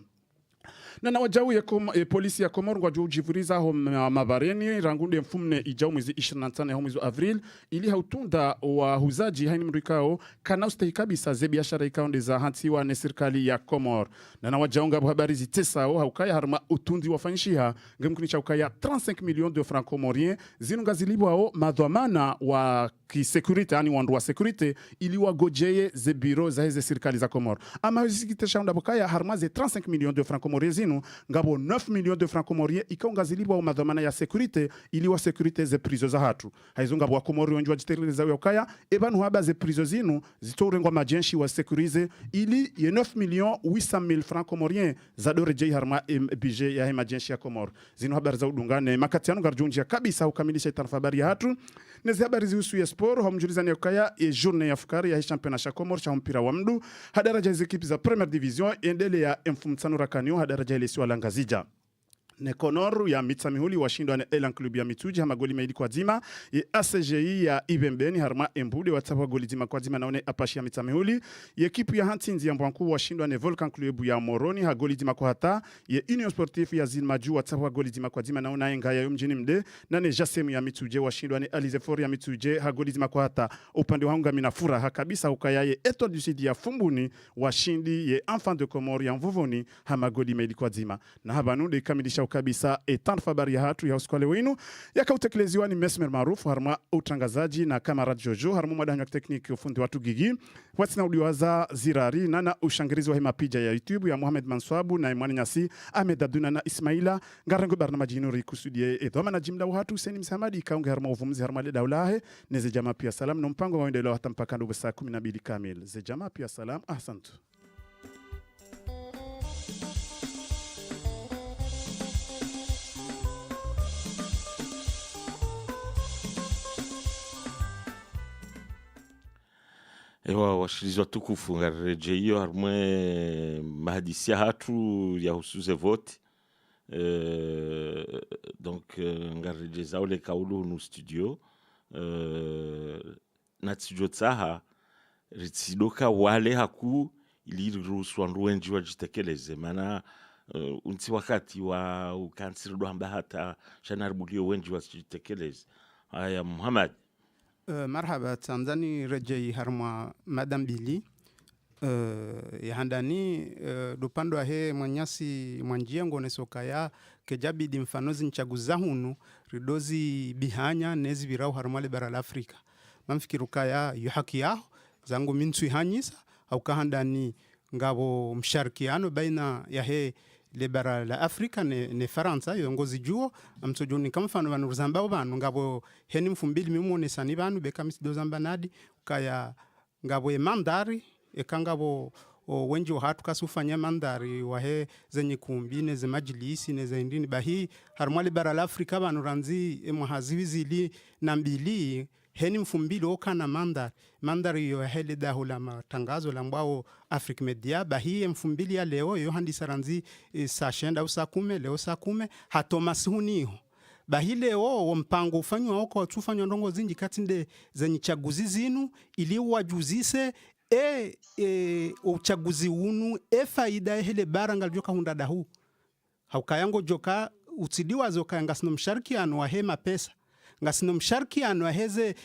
na wajau ya polisi ya Komor ngwa juu jivuriza ho mabareni rangunde mfumne ijau mwezi 25 ho mwezi Avril ili hautunda wa huzaji haini mrikao kana ustahi kabisa ze biashara ikaonde za hantiwa ne serikali ya Komor na wajau ngabo habari zitesa ho haukaya harma utundi wafanyishiha ngemkunisha ukaya 35 millions de francs comoriens zinunga zilibwa ho madhamana wa kisekurite yani wandu wa sekurite ili wagojeye ze biro za heze serikali za Komor ama zikitesha ndabokaya harma ze 35 millions de francs comoriens ngabo 9 millions de francs comoriens ikaunga zilibwa au madhamana ya securite ili wa securite ze prizo za hatu haizonga bwa Komori wenjwa jitereza ya ukaya ebanu haba ze prizo zinu zitorengwa majenshi wa securize ili ye 9 millions 800,000 francs comoriens za doreje harma budget ya majenshi ya Komor zinu habari za udungane makati yanu garjunjia kabisa ukamilisha taarifa habari ya hatu nezi habari zihusu ya sport hamjulizani ya ukaya e journée ya fukari ya championnat cha Komor cha mpira wa mdu hadaraja za ekipi za première division endele ya mfumtsano rakanio hadaraja ile siwa langazija Nekonoru ya Mitsamihuli washindwa na Elan Club ya Mituji hama goli maili kwa zima. Ye ACGI ya Ibembeni harma Embule watapa goli zima kwa zima naone Apashi ya Mitsamihuli. Ye ekipu ya Hantinzi ya Mbwanku washindwa na Volcan Club ya Moroni ha goli zima kwa hata. Ye Union Sportif ya Zilmaju watapa goli zima kwa zima naona Enga ya mjini Mde. Nane Jasemu ya Mituje washindwa na Alizefori ya Mituje ha goli zima kwa hata. Upande wa hunga minafura ha kabisa ukayaye Etoile du Sud ya Fumbuni washindi ye Enfant de Comore ya Mvuvoni hama goli maili kwa zima. Na habanude kamilisha kabisa etan fabari ya hatu ya usikwale winu yakautekeleziwa ni Mesmer maarufu harma utangazaji na kamarad Jojo harma mwadanyo ya tekniki ufundi watu gigi watina uliwaza zirari nana ushangirizi wa hema pija ya YouTube ya Mohamed Manswabu na Imani Nyasi Ahmed Abduna na Ismaila ngarango barnama jinuri kusudie edhoma na jimla wa hatu Hussein Msamadi kaunge harma uvumuzi harma leda ulahe neze jama pia salam na mpango wa waendelewa hata mpaka ndugu saa 12 kamil ze jama pia salam ahsantu. Ewa washirizi watukufu ngareje hiyo harmwe mahadisia hatu ya husuze vote donc ngareje zaule kaulu nu studio na studio tsaha ritsidoka wale haku ili ruhusu wengi wajitekeleze maana unti wakati wa ukansiro amba hata shanarbulio wengi wajitekeleze. Haya Muhammad marhaba Tanzani rejei harma Madam Billy yahandani dupando ahe mwanyasi mwanjiengo nesokaya kejabidi mfanozi nchaguza hunu ridozi bihanya nezi virau harma le bara la Afrika mamfikirukaya yuhaki yao zangu mintu ihanyisa au kahandani ngabo msharikiano baina yahe le bara la Afrika ne Faransa yongozi juo amsojoni kama mfano banu Zambao banu ngabo heni mfumbili mimone sani banu beka misido zambanadi kaya ngabo mandari ekangabo wenji wahatu kasufanya mandari wahe zenye kumbine ze majlisi ne zaindini bahi harmali bara la Afrika banu ranzi muhaziwizili na mbili heni mfumbili okana mandari yo hele dahula matangazo la mbao Africa Media bahi mfumbili ya leo yo handi saranzi saa shenda usa kume leo saa kume hatomasi huniho bahi leo mpango ufanywa wako watufanywa ndongo zinji katinde zenye chaguzi zinu ili wajuzise uchaguzi unu faida hele baranga joka hunda dahu haukayango joka utidiwa zoka ngasino msharikiano wa hema pesa ngasino msharikiano aheze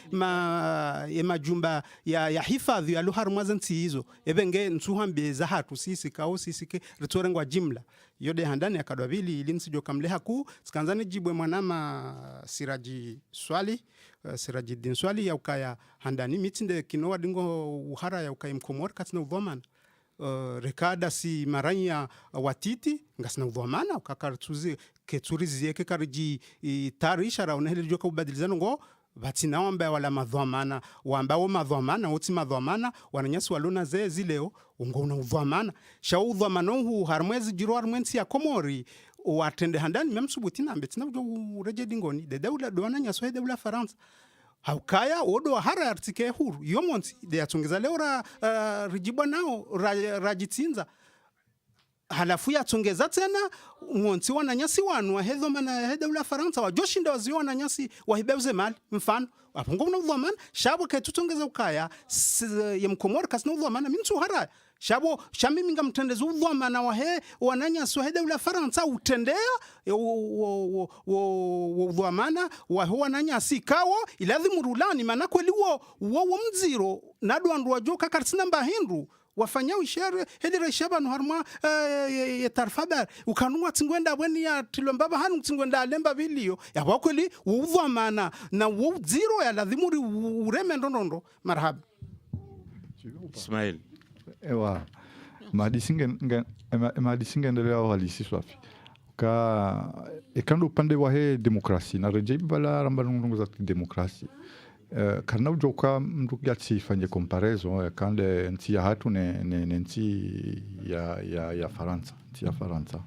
majumba ya hifadhi ya luhar mwazanti hizo ebenge nsuhambe za hatu sisi kao sisi ke ritorengwa jimla yode handani akadwabili ilinsi joka mleha ku sikanzani jibwe mwanama Siraji Din Swali ya ukaya handani mitinde kinowa dingo uhara ya ukaya mkomori katina uvomana rekada si maranya watiti ngasina uvomana ukakartuzi keturizi yeke kariji tarisha rauna hili joka ubadilizano ngo batina wamba wala madhomana wamba wo madhomana uti madhomana wananyasi waluna ze zileo ungo una uvomana sha uvomana huu harmwezi jiro harmwensi ya Komori watende handani memsubuti nambe tina ureje dingoni de daula doana nyaso hede ula Faransa haukaya odo hara artike huru yomonti de atongeza leo rijibwa nao rajitsinza halafu yatongeza tena mwonti wananyasi wanu wa hedho mana hede ula Faransa wajoshinda waziwa wananyasi wahibeuze mali mfano apungo mna udhamana shabo ketutongeza ukaya ya Mkomori kasina udhamana mintu hara shabo shamimi ngamtendeza udhamana wahe wananyasi wahede ula Faransa utendea udhamana wahe wananyasi kawo iladhi murulani mana kweli wo mziro nadu andu wajoka karsina mbahindu wafanya ushere hedira shabanu harma tarfabar ukanwa tingwenda weni ya tilombaba hanu tingwenda lemba bilio ya wakweli udhamana na zero ya ladhimuri ureme ndondo marhaba Ismail ewa madisinge ndelea halisi swafi ka ekando upande wa he demokrasi na rejei bala ramba nungu za demokrasi karna ujoka mtu yatsi fanye comparaison ya kande nti ya hatu ne nti ya Faransa nti ya Faransa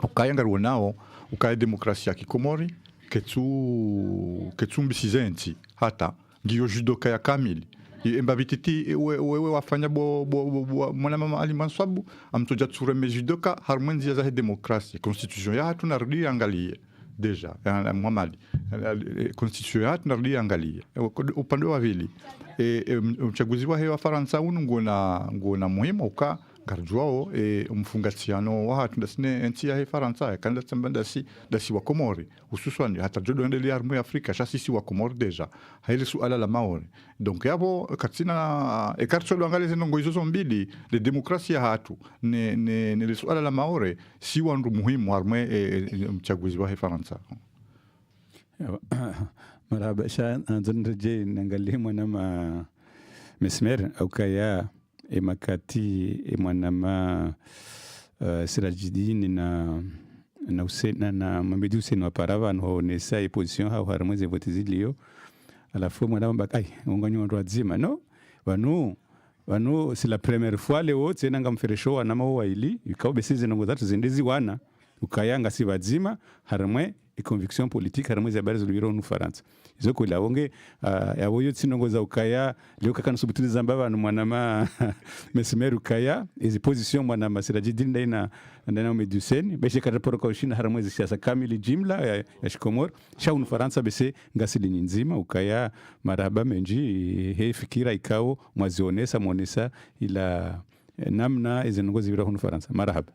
ukaya ngaru nao ukaya demokrasi ya Kikomori ketsu mbisize nti hata ngiyo judoka ya kamili embabititi wewe wafanya mwana mama Ali Mansabu amtoja tsure mejidoka harmonizia za demokrasia constitution ya hatu narudi angalie deja Muhammad constitution ya hatu narudi angalie upande wa vili uchaguzi wa hewa Faransa unu ngona muhimu uka garjuao mfungatiano wa hatu ndasine nchi ya Faransa kanda tsambanda dasi wa Komori hususan hata jodo ndeli armu ya Afrika sisi wa Komori deja haile suala la Maori donc yabo katina ekartso angalie zinongo hizo mbili de demokrasia hatu ne suala la Maori si wandu muhimu armu mchaguzi wa Faransa marhaba sha anzonje nangalie mwana Mesmer au kaya emakati mwanama Sirajidini na Hussein na Mohamed Hussein wa parava no nesa position ha harmonize vote zilio alafu mwanama bakai unganyo ndo azima no wanu c'est la première fois leo tena ngamferesho wana mawa ili ikao besize ngo zatu zindezi wana ukayanga si bazima harmwe conviction politique harmwe za habari ziliro nu Faransa izo ko laonge yawoyo tsinongo za ukaya leo kakana subutiliza mbaba mwanama Mesmer ukaya izi position mwanama Sirajidini ndaina Mohamed Hussein beshe karaporo kwa ushina harmwe za siasa kamili jimla ya Shikomor shau nu Faransa bese ngasili nzima ukaya maraba menji he fikira ikao mwazionesa monesa ila namna izi nongo zibira nu Faransa marhaba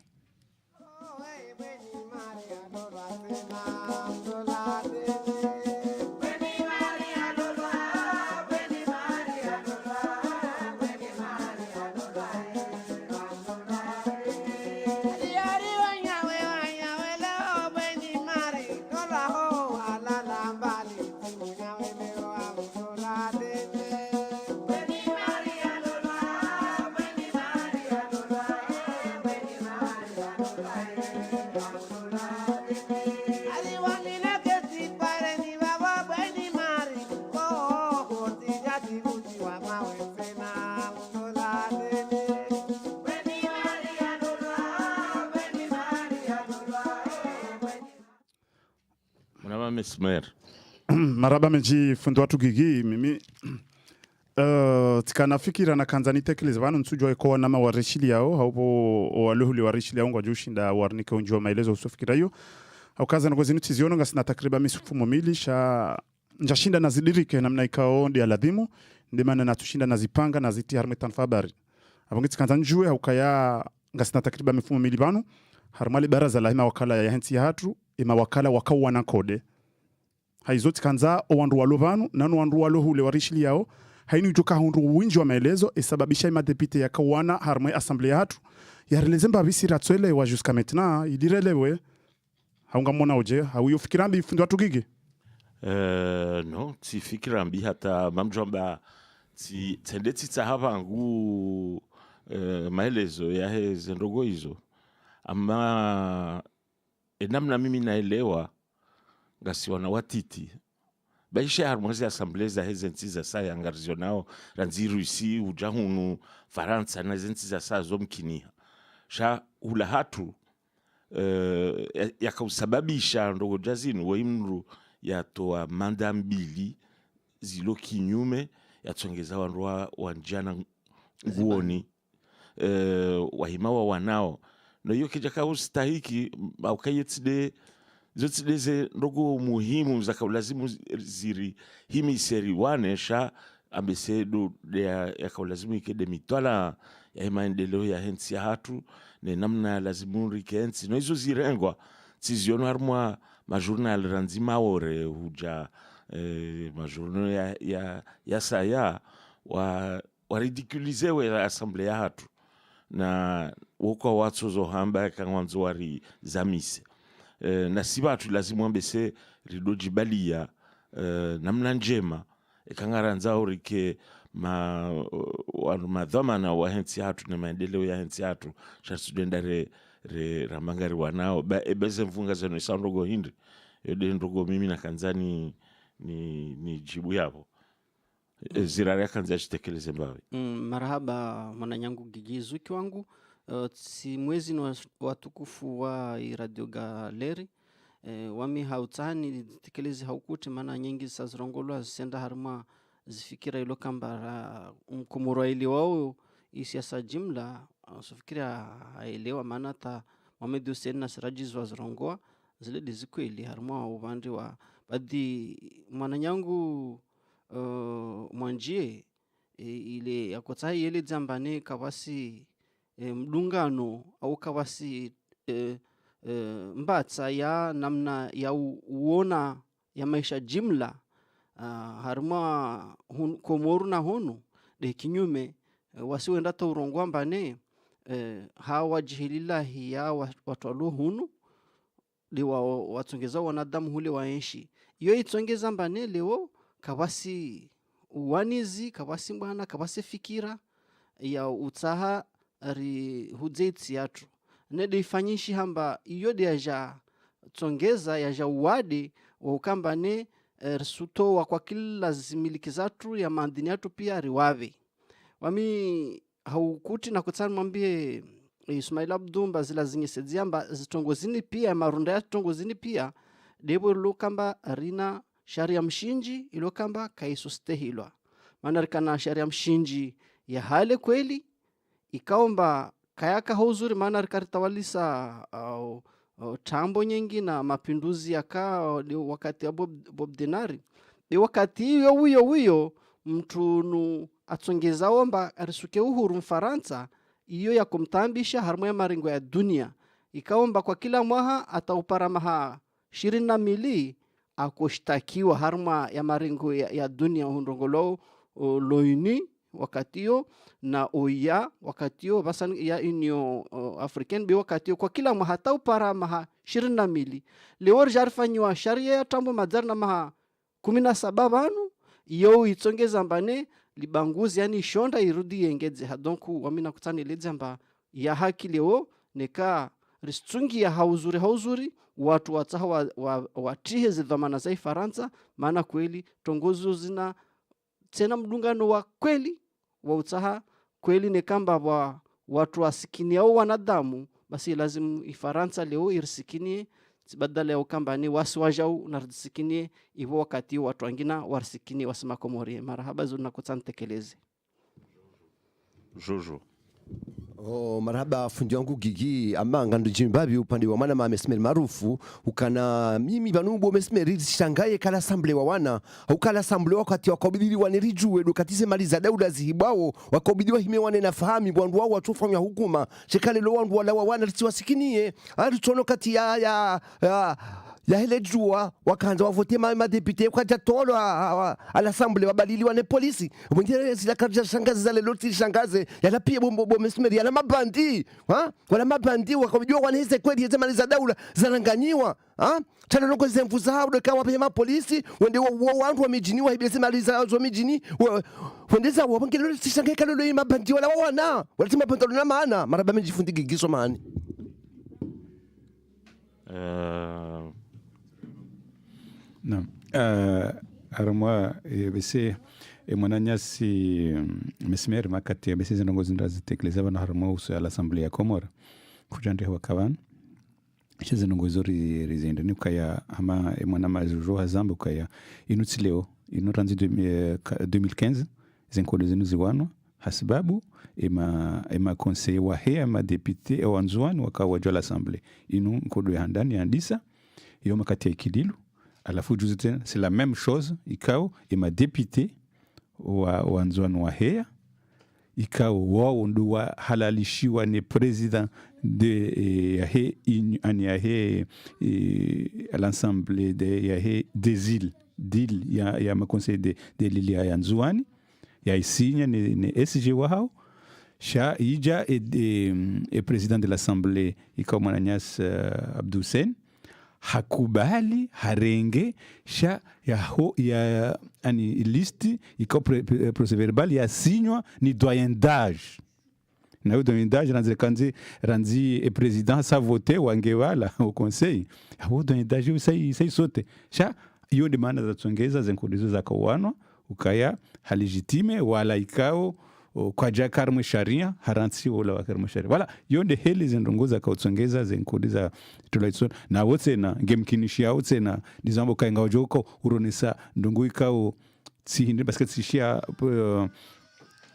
Mesmer maraba meji fundo watu gigi mimi tikana fikira na kanza nitekeleza vano nsujwa eko nama warishili yao haupo waluhuli warishili yao ngwajushinda warnike unjua maelezo usofikira hiyo au kaza ngozi nuti ziono ngasina takriba misufumo mili njashinda nazidirike namna ikao ndi aladhimu ndimana natushinda nazipanga naziti harme tanfabari abongiti kanza njue au kaya ngasina takriba mifumo mili vano harmali baraza la hima wakala ya hensi ya hatu ima wakala wakau wanakode haizoti kanza owandu walovanu nanu wandu walohule warishili yao haini ujoka hundu winji wa maelezo esababisha ima depite ya kawana harmwe asamblea hatu ya relezemba visi ratsuelewa jusqu'à maintenant idirelewe haunga mona oje hauyo fikirambi fundi watu gigi no si fikirambi hata mamjomba si tendeti tsahavangu maelezo ya heze ndogo hizo ama enamna mimi naelewa ngasi wana watiti baisha harmonize assemblée za hezenti za saa ya ngarizio nao ranzi Rusi ujahunu Faransa na hezenti za saa zomkinia sha hula hatu yakausababisha ndogo jazini waimru yatoa manda mbili zilo kinyume yatsongeza wanroa wanjana nguoni wahimawa wanao no hiyo kijaka ustahiki au kayetside zote ndogo muhimu za kaulazimu ziri himi seri wanesha ambesedo ya kaulazimu ikede mitwala ya maendeleo ya hensi ya hatu ne namna lazimu rikensi no hizo zirengwa tiziono harmwa majournal ranzima ore huja majournal ya saya wa ridiculizewe assemblée ya hatu na woko watu zohamba kangwanzo wari zamise na sibatu lazimu ambese ridojibalia namna njema ekangaranza urike madhamana wa hensi hatu na maendeleo ya hensi hatu shasudenda re ramangari wanao ebeze mfunga zeno isandogo hindi yode ndogo mimi na kanzani ni jibu yapo zirare kanza chitekeleze mbawe marhaba mwananyangu gigizuki wangu si mwezi watukufu wa Radio Galeri wami hautani tekelezi haukuti maana nyingi sazirongolwa senda harma zifikira ilo kamba mkomoro ile wao isiasa jimla sufikira haelewa maana ta Mohamed Hussein na Siraji Zwazirongoa zile dizikweli harmwa upande wa badi mwananyangu mwanjie ile yakotai ile zambane kawasi mdungano au kawasi mbatsa ya namna ya uona ya maisha jimla harma komoru na honu de kinyume wasiwenda ta urongwa mbane hawa jihilillahi ya watu alu hunu liwa watongeza wanadamu hule waenshi iyo itongeza mbane leo kawasi uwanizi kawasi mbana kawasi fikira ya utaha ri hudzeitsi yatu nede ifanyishi hamba iyo de yaja tongeza yaja uwade wa ukambane risuto wa kwa kila zimiliki zatu ya mandini yatu pia riwave wami haukuti na kutsani mwambie Ismail Abdumba zila zinyese ziamba zitongozini pia marunda ya tongozini pia debo ilo kamba rina sharia mshinji ilo kamba kaisustehilwa maana rikana sharia mshinji ya hale kweli ikaomba kayaka hauzuri maana rikaritawalisa tambo nyingi na mapinduzi yaka wakati ya Bob Denari de wakati hiyo mtu atsongeza omba arisuke uhuru Mfaransa iyo ya kumtambisha harmo ya maringo ya dunia ikaomba kwa kila mwaha ataupara maha 20 akoshtakiwa harma ya maringo ya dunia hundongolo loini wakatio na oya wakatio basan ya Union Africaine bi wakatio kwa kila mwaha ataupara maha 20 leo jarfanywa sharia ya tambo madarna maha 17 banu iyo itsongeza mbane libanguzi yani shonda irudi yengeze hadonku wamina kutani ledzamba ya haki leo neka ristungi ya hauzuri watu wataha watihe zidhamana za Faransa maana kweli tongozo zina tena mdungano wa kweli wa utaha kweli nekamba wa watu wasikini au wanadamu basi lazim Faransa leo irisikinie badala ya ukamba ni wasiwajau narisikinie hivyo wakati watu wengine warisikinie wasema komori marahaba zuna kutantekeleze Jojo marhaba fundi wangu Gigi amanga ndo jimbabi upande wa mwana mamesmer maarufu ukana mimi banubo mesmer shangaye kala assemble wa wana ukala assemble wakati wakabidili wanerijuwe dokatize mali za Dauda zihibao wakabidiliwa hime wane na fahami bwandu wao watufanya hukuma chekale lo wandu wala wana ritiwasikinie aritono kati ya hele jua wakaanza wavote madepite kwa jatolo ala assemble wabadili wane polisi mwingine zila karja shangazi za leloti shangaze yala pia bombo mesmeri yala mabandi wala mabandi wakajua wanaweza kweli hizo mali za Daula zananganyiwa tena loko zemvu zao kama pia polisi wende wandu wa mijini wa hizo mali za mijini wendeza wabangelo shangaye kalolo mabandi wala wana wala mapantalo na maana maraba mejifundi gigiso maani Non. Alors moi, bese mwananyasi mesmer makati bese zinongo zindazitekelezewa na harmo uso ya l'Assemblée ya Komora kujande wa kawan zinongo zori rizende kaya ama mwana majujo hazambu kaya inutileo inuranzi 2015 zinkolo zinu ziwano hasibabu ema conseil wa hea ma député au anzuani wakawajwa l'Assemblée inu nkodo ya ndani ya ndisa iyo makati ya Kidilu alafu juzi tena c'est la même chose ikao ima député wa nzwano wa hea ikao wao ndo wa halalishiwa ni president de yahe yahe à l'Assemblée de yahe des îles d'île ya ma conseil de l'île ya nzwani ya isinya ni SG wa hao sha ija et président de l'Assemblée ikao Mwananyas Abdou Sen hakubali harenge sha ya ani listi iko procès verbal ya signwa ni doyen d'âge na hiyo doyen d'âge ranzi président sa voter wangewala au conseil hapo doyen d'âge sai sote sha hiyo demanda za tsongeza zenkudizo za kawanwa ukaya halegitime wala ikao kwa jakarmu sharia haransi wala wakarmu sharia wala yonde heli zendongoza kautsongeza zenkodiza tulaitso na wote na gemkinishia wote na dizambo kainga joko uronisa ndungu ikao tsihinde parce que tsishia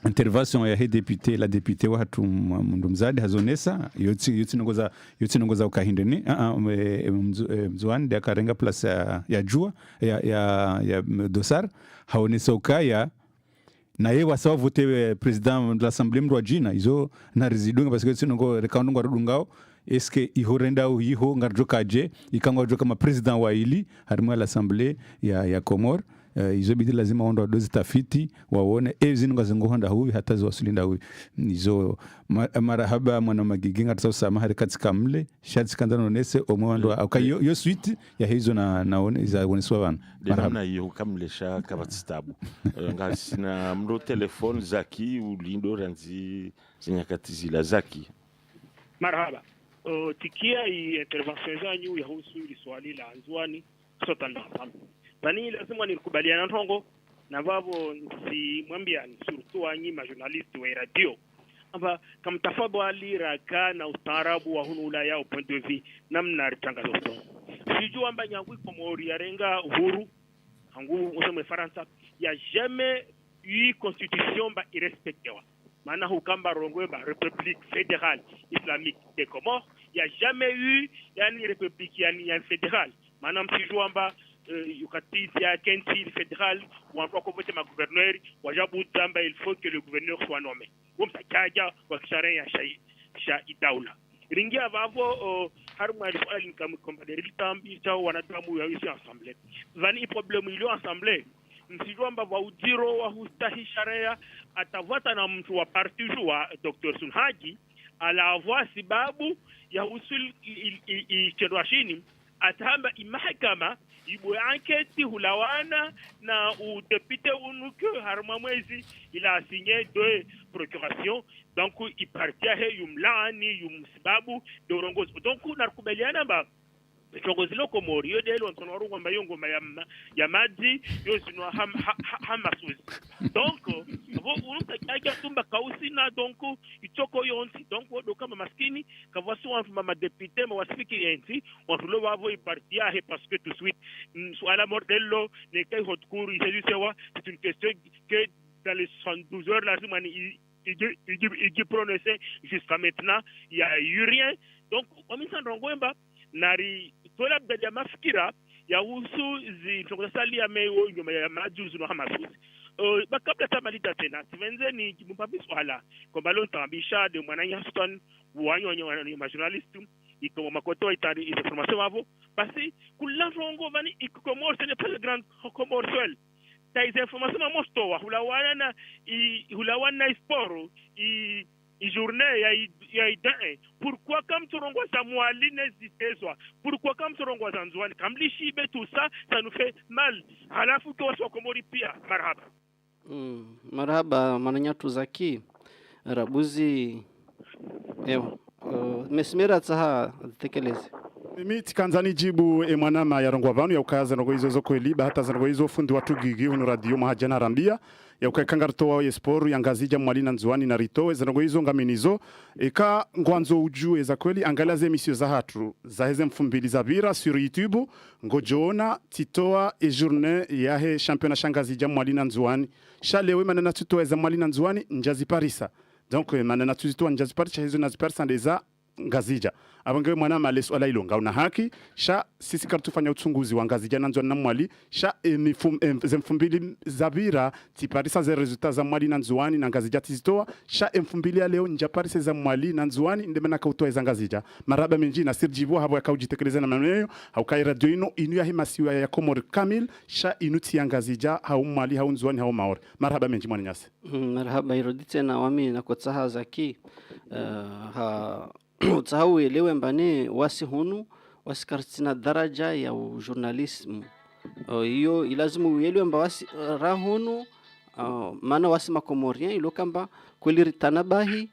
intervention ya he député la députée watu mundu mzadi hazonesa yotsi nongoza ukahindeni mzuani de akarenga place ya jua ya dosar haonesa ukaya na ye wasawa vote président de l'assemblée mrwa jina izo na rezidunga parce que tsinongo rekaundo ngwarudungao eske ihorenda uhiho ngarjokaje ikangwa joka ma président wa ili harimo l'assemblée ya Comore izo bidi lazima ondo dozi tafiti waone ezinunga zingohonda huvi hata ziwasulinda huvi izo marahaba mwana magiginga tsama hari katika mle shati kanzano nese omwando akayo yo suite ya hizo naone za woneswa bana marahaba yo kamlesha kabatstabu ngasina mro telefone zaki ulindo ranzi zinyakatizila zaki marhaba tikia intervention zanyu yahusu ili swali la anzwani sotanda bani lazima nikubaliana ntongo na babo nsimwambia surtout wanyi ma journalist wa radio amba kamtafadhali raka na ustaarabu wa hunula yao point de vue namna ritangazo stongo sijua amba nyangwi Komori yarenga uhuru hangu useme Faransa ya jamais eu constitution ba irrespectewa maana hukamba rongwe ba République fédérale islamique des Comores ya jamais eu yani république yani fédérale maana msijua amba yukatisi ya kenti fédéral ou encore comme ma gouverneur wajabu tamba il faut que le gouverneur soit nommé comme ça kaja wa kisharen ya sha idaula ringia vavo haruma alifali kamkombaderil tambi chao wanadamu ya isi assemblée vani problème ile assemblée msijua amba wa udiro wa hustahi sharia atavata na mtu wa parti wa Dr. Sunhaji ala voix sababu ya usul ichedwashini atamba imahakama ibu anketi hulawana na udepite unuke haruma mwezi ila signé de procuration donc ipartia he yumlani yumsibabu dorongozi donc nakubaliana ba chongozi loko Komori yo delo ntonoru ngoma yongo ya maji yo sinwa hamasuzi donc vo unuka kaya tumba kausina donc itoko yonti donc do kama maskini kavasu wa mama député ma wasifiki enti watulo wavo ipartia he parce que tout de suite swala mordello ne kay hotkuru isewa c'est une question que dans les 72 heures la semaine il prononcé jusqu'à maintenant il y a eu rien donc on m'en rongwemba nari tola bdaja mafikira ya usu zintokozali ya meyo nyuma ya majuzu no hamasuzi bakabla tamalita tena tivenze ni kimupapi swala kwamba leo tambisha de mwananya Houston wanyo ma journaliste iko makoto itari information wavo basi kula rongo vani ikomor ce n'est pas le grand Comore seul tais information ma mosto wa hulawana sport journée ya idane pourquoi comme turongwa Samuali nezitezwa pourquoi comme turongwa Zanzwani kamlishibe tout ça nous fait mal halafu kwa soko Komori pia marhaba marhaba mananyatu zaki rabuzi mesimera tsaha tekeleze mimi tikanzani jibu mwanama ya rongwa vanu ya ukaza ngo izo zo kweliba hata zango izo fundi watu gigi hunu radio mahajana rambia ya ukakangarto wa esport ya ngazija mwalina nzwani na rito zango izo ngaminizo eka ngwanzo ujue za kweli angalaze emission za hatu za heze mfumbili za bira sur YouTube ngojona titoa e journée ya he championnat shangazija mwalina nzwani shalewe manana tutoa za mwalina nzwani njazi parisa donc manana tutoa njazi parisa hizo nazi parisa ndeza ngazija abangewe mwana maleso ala ilonga una haki sha sisi kartufanya uchunguzi wa ngazija nanzo na mwali sha mfumbili zabira tiparisa za resultat za mwali na nzuani na ngazija tizitoa sha mfumbili ya leo nja parisa za mwali na nzuani ndemena kautoa za ngazija maraba menji na sirjivo habo yakaujitekeleza na maneno haukai radio inu ya himasiwa ya Komori kamil sha inuti ya ngazija hau mwali hau nzuani hau maori maraba menji mwana nyasi marhaba irodite na wami na kotsaha zaki utsahau elewe mbane wasi hunu wasikartina daraja ya journalism hiyo ilazimu uelewe mba wasi rahunu maana wasi makomorien ilo kamba kweli ritanabahi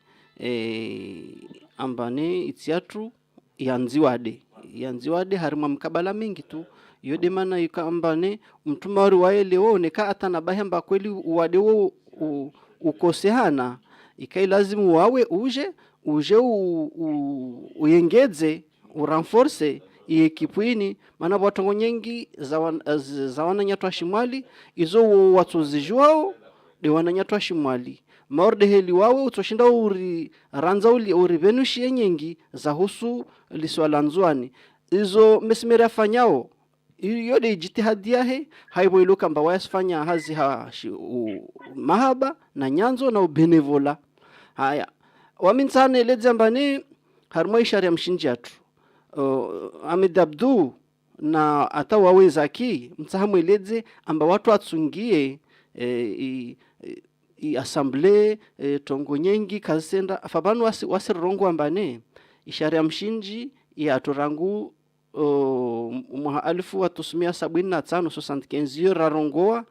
ambane itiatru yanziwade harima mkabala mingi tu yode mana yukambane mtumari waelewe neka atanabahi amba kweli uwade wo ukosehana ikai lazimu wawe uje uyengeze urenforce ekipu ini maana watongo nyingi za wananyatwa shimwali izo watozijwao de wananyatwa shimwali maorde heli wawe utoshinda uri ranza uri venushi nyingi za husu liswala nzwani izo mesimera fanyao iyo de jitihadi yahe haibo iluka mba wasfanya hazi mahaba na nyanzo na benevola haya waminsane ledzambani harmo sharia mshinji atu Ahmed Abdu na ata wawe zaki mtsahamu eledze amba watu atsungie i assemblee tongo nyengi kazenda afabanu wasirongo ambane isharia mshinji ya torangu mwa 1975 75 rarongoa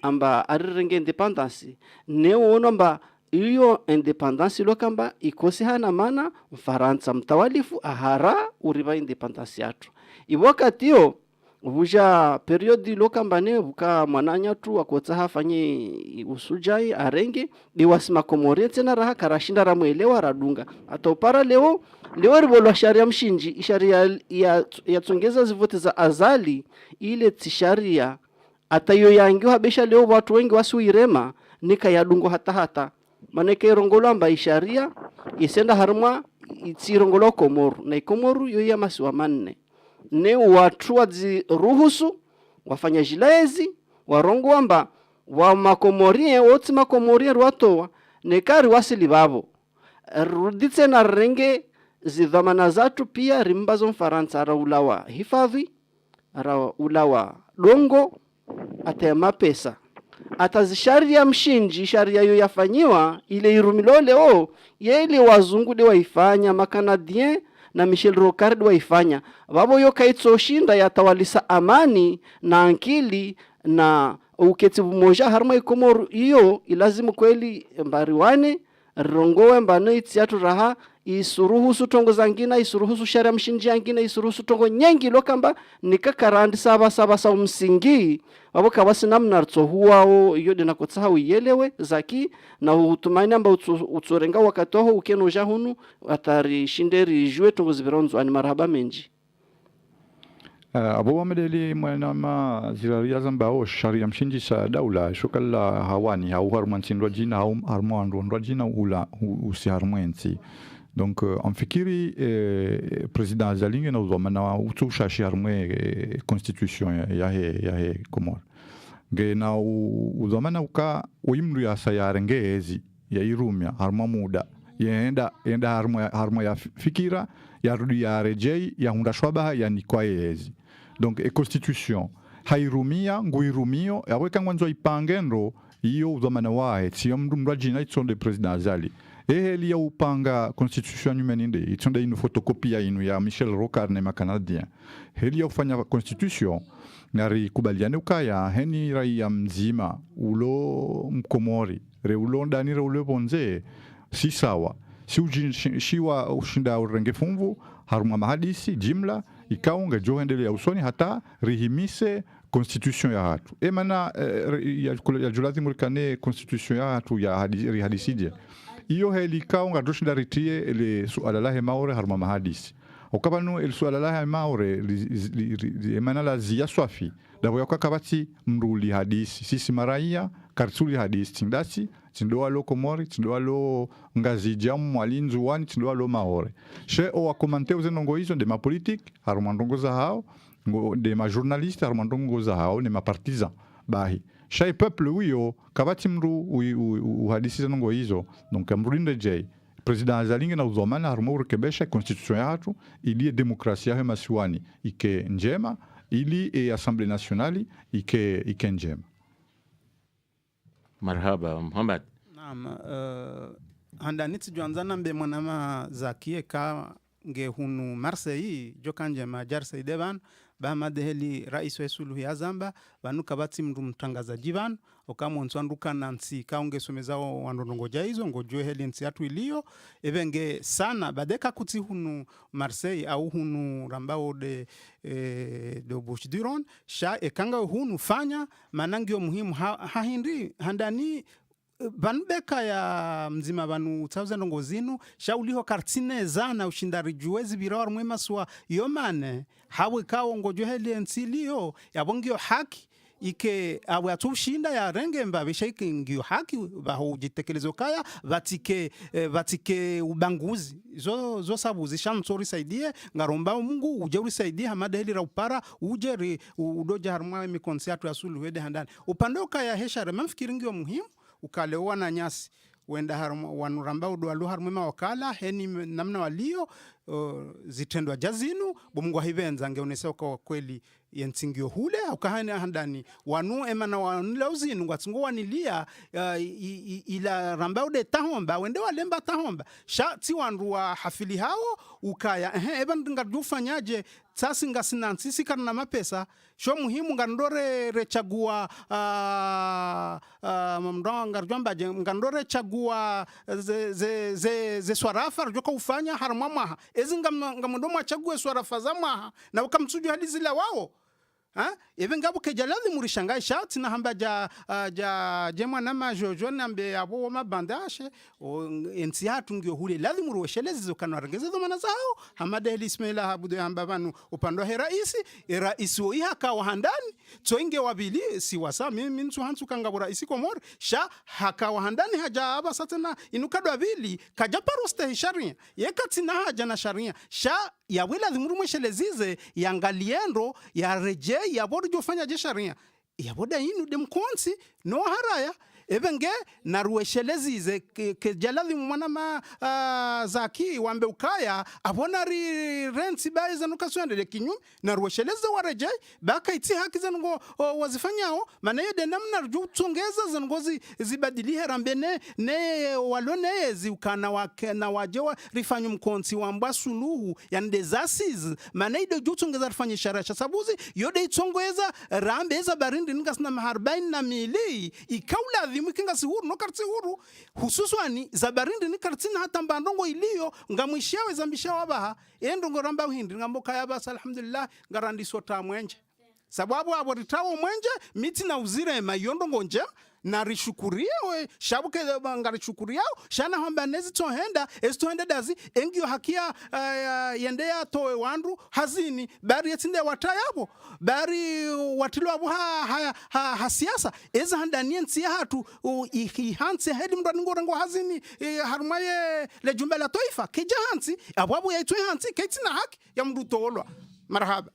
amba arirenge independence neono amba iyo independence lokamba ikosi hana mana Mfaransa mtawalifu ahara uriba independence yatu wakati vuja periodi lokamba ne buka mwananya tu akotsa hafanye usujai arenge biwasima komore tena raha karashinda ramwelewa radunga atopara leo ribolo sharia mshinji sharia ya tsongeza zivote za azali ile tisharia atayo yangiwa habesha leo watu wengi wasiuirema nika yadungo hata maneke rongolamba isharia isenda harma itsirongolo komoru na ikomoru yo ya masiwa manne ne watu waziruhusu wafanya jilaezi warongo amba wa makomorie woti makomorie rwatoa nekari wasili babo ruditse na renge zidhamana zatu pia rimbazo Mfaransa raulawa hifadhi raulawa dongo atema pesa atazisharia mshinji sharia yo yafanyiwa ile irumilole yele wazungu de waifanya makanadien na Michel Rocard waifanya babo yo kaitsoshinda yatawalisa amani na ankili na uketi bumoja harma ikomoru iyo ilazimu kweli mbariwane rongowe mbano itiatu raha isuruhusu tongo zangina isuruhusu sharia mshinji angina isuruhusu tongo nyengi lokamba nikakarandi saba msingi babo kabasi namna tsohuwao iyo de nakotsa uyelewe zaki na utumaini amba utsorenga wakatoho ukeno jahunu atari shinderi jwe tongo ziberonzo ani marhaba menji abo wamedeli mwana ma ziraria zambao sharia mshinji sa daula shokalla hawani au harmansindwa jina au harmandwa jina ula usi harmensi donc amfikiri president Zalinge na uzomana utusha sharme constitution ya he Komor ge na uzomana uka uimru ya sayarengezi ya irumia harma muda yenda harma ya fikira ya rudi ya rejei ya hunda shwabaha ya nikwaezi donc constitution hairumia nguirumio yaweka ngwanzo ipangenro iyo uzomana wae siyo mdumra jina itsonde president Zali eheli ya upanga constitution humaninde itonda inu fotokopia inu ya Michel Rocard ne makanadien heli ya ufanya constitution nari kubaliane ukaya heni raia mzima ulo mkomori re ulo ndani re ulo bonze si sawa si shiwa ushinda urenge fumvu haruma mahadisi jimla ikaunga johendele ya usoni hata rihimise constitution ya hatu emana ya julazi murikane constitution ya hatu ya hadisije iyo heli kaunga doshinda ritie le suala lahe maore haruma mahadisi okabanu el suala lahe maore emana la zia swafi dabo yakakabati mruli hadisi sisi maraia karsuli hadisi tindasi tindoa lo Komori tindoa lo ngazi jamu mwalinzu wani tindoa lo maore she o akomante uzenongo hizo de ma politique haruma ndongo za hao de ma journaliste haruma ndongo za hao ne ma partisan bahi Shai peuple wiyo kabati mru uhadisi zanongo hizo donc mrulinde jay president Zalinge na uzomana haruma urekebesha constitution yatu ili demokrasia he masiwani ike njema ili assemblée nationale ike njema. Marhaba Muhammad. Naam, handaniti juanzana mbe mwanama zakie ka nge hunu Marseille jokanje majarse devan bama deheli rais wa Suluhu ya Zamba banu kabati mndu mtangazaji van okamo nswanduka nansi kaunge somezao wandongo jaizo ngojwe heli nsi atu iliyo evenge sana badeka kuti hunu Marseille au hunu rambao de Bouches du Rhône sha ekanga hunu fanya manangio muhimu hahindi handani vanbeka ya mzima vanu tauza ndongozinu shauliho kartine zana ushindari juwezi birawar mwema suwa yomane hawe kao ngojo heli ensiliyo yabongio haki ike awe atushinda ya renge mbabe shaiki ngio haki baho jitekelezo kaya vatike ubanguzi zo sabu zishamsori saidie ngaromba Mungu uje usaidie hamada heli raupara uje udoja harma mikonsi atu asulu wede handani upande kaya heshare mamfikiri ngio muhimu ukalewa na nyasi wenda wanuramba udwalu harumema wakala heni namna walio zitendwa jazinu bomungu hivenza ngeonesa kwa kweli yensingio hule ukahani handani wanu emana wanula uzinu ngatsingo wanilia ila ramba ude tahomba wende walemba tahomba sha ti wanru wa hafili hao ukaya eba ngardufanyaje sasi ngasinansi sikarna mapesa sho muhimu ngandore rechagua mndonga ngarjomba ngandore chagua ze swarafa rjoka ufanya harama maha ezi ngamundomo achague swarafa za maha na ukamsuju hadi zile wao even ngabo kejalali murishangai shati na hamba jemwa na majojo nambe abo mabandashe ensi hatu ngio hule lazima ruweshelezi zokanarengeze zo manazao hamada heli ismaila habudo hamba banu upando raisi wo ihaka wa handani to inge wabili si wasa mimi nsu hansu kangabo raisi komor sha haka wa handani haja aba satana inukadwa bili kaja paroste sharia yekati na haja na sharia sha ya wila dhimurumweshelezize yangaliendo ya reje ya bodo fanya je sharia ya boda inu demkonsi no haraya ebenge naruweshelezize ke jaladhi mwana ma zaki wambe ukaya abona ri renti baiza nukaswende kinyum naruwesheleze wareje baka iti haki zango wazifanyao maana yede namna rju tongeza zangozi zibadilihe rambene ne walone ezi ukana wake na wajewa rifanyu mkonsi wamba suluhu yande zasiz maana yede rju tongeza rifanye sharasha sabuzi yode itongeza rambeza barindi ngasna maharbain na mili ikaula mkinga sihuru no karti huru hususwani zabarindi ni kartina hata mbandongo iliyo ngamwishawe zambishawa baha endo ngoramba hindi ngamboka ya basa alhamdulillah ngarandi sota mwenje sababu abo ritawo mwenje miti na uzire mayondo ngonje na rishukuria we shabuke ngari shukuria shana hamba nezi tohenda estohenda dazi engio hakia yendea towe wandu hazini bari yetinde watayabo bari watilo abo ha siasa eza handani ensi hatu ihanse hedi mndani ngorengo hazini harumaye le jumba la toifa keja hansi abo yaitwe hansi ketina haki ya mndu tolwa marhaba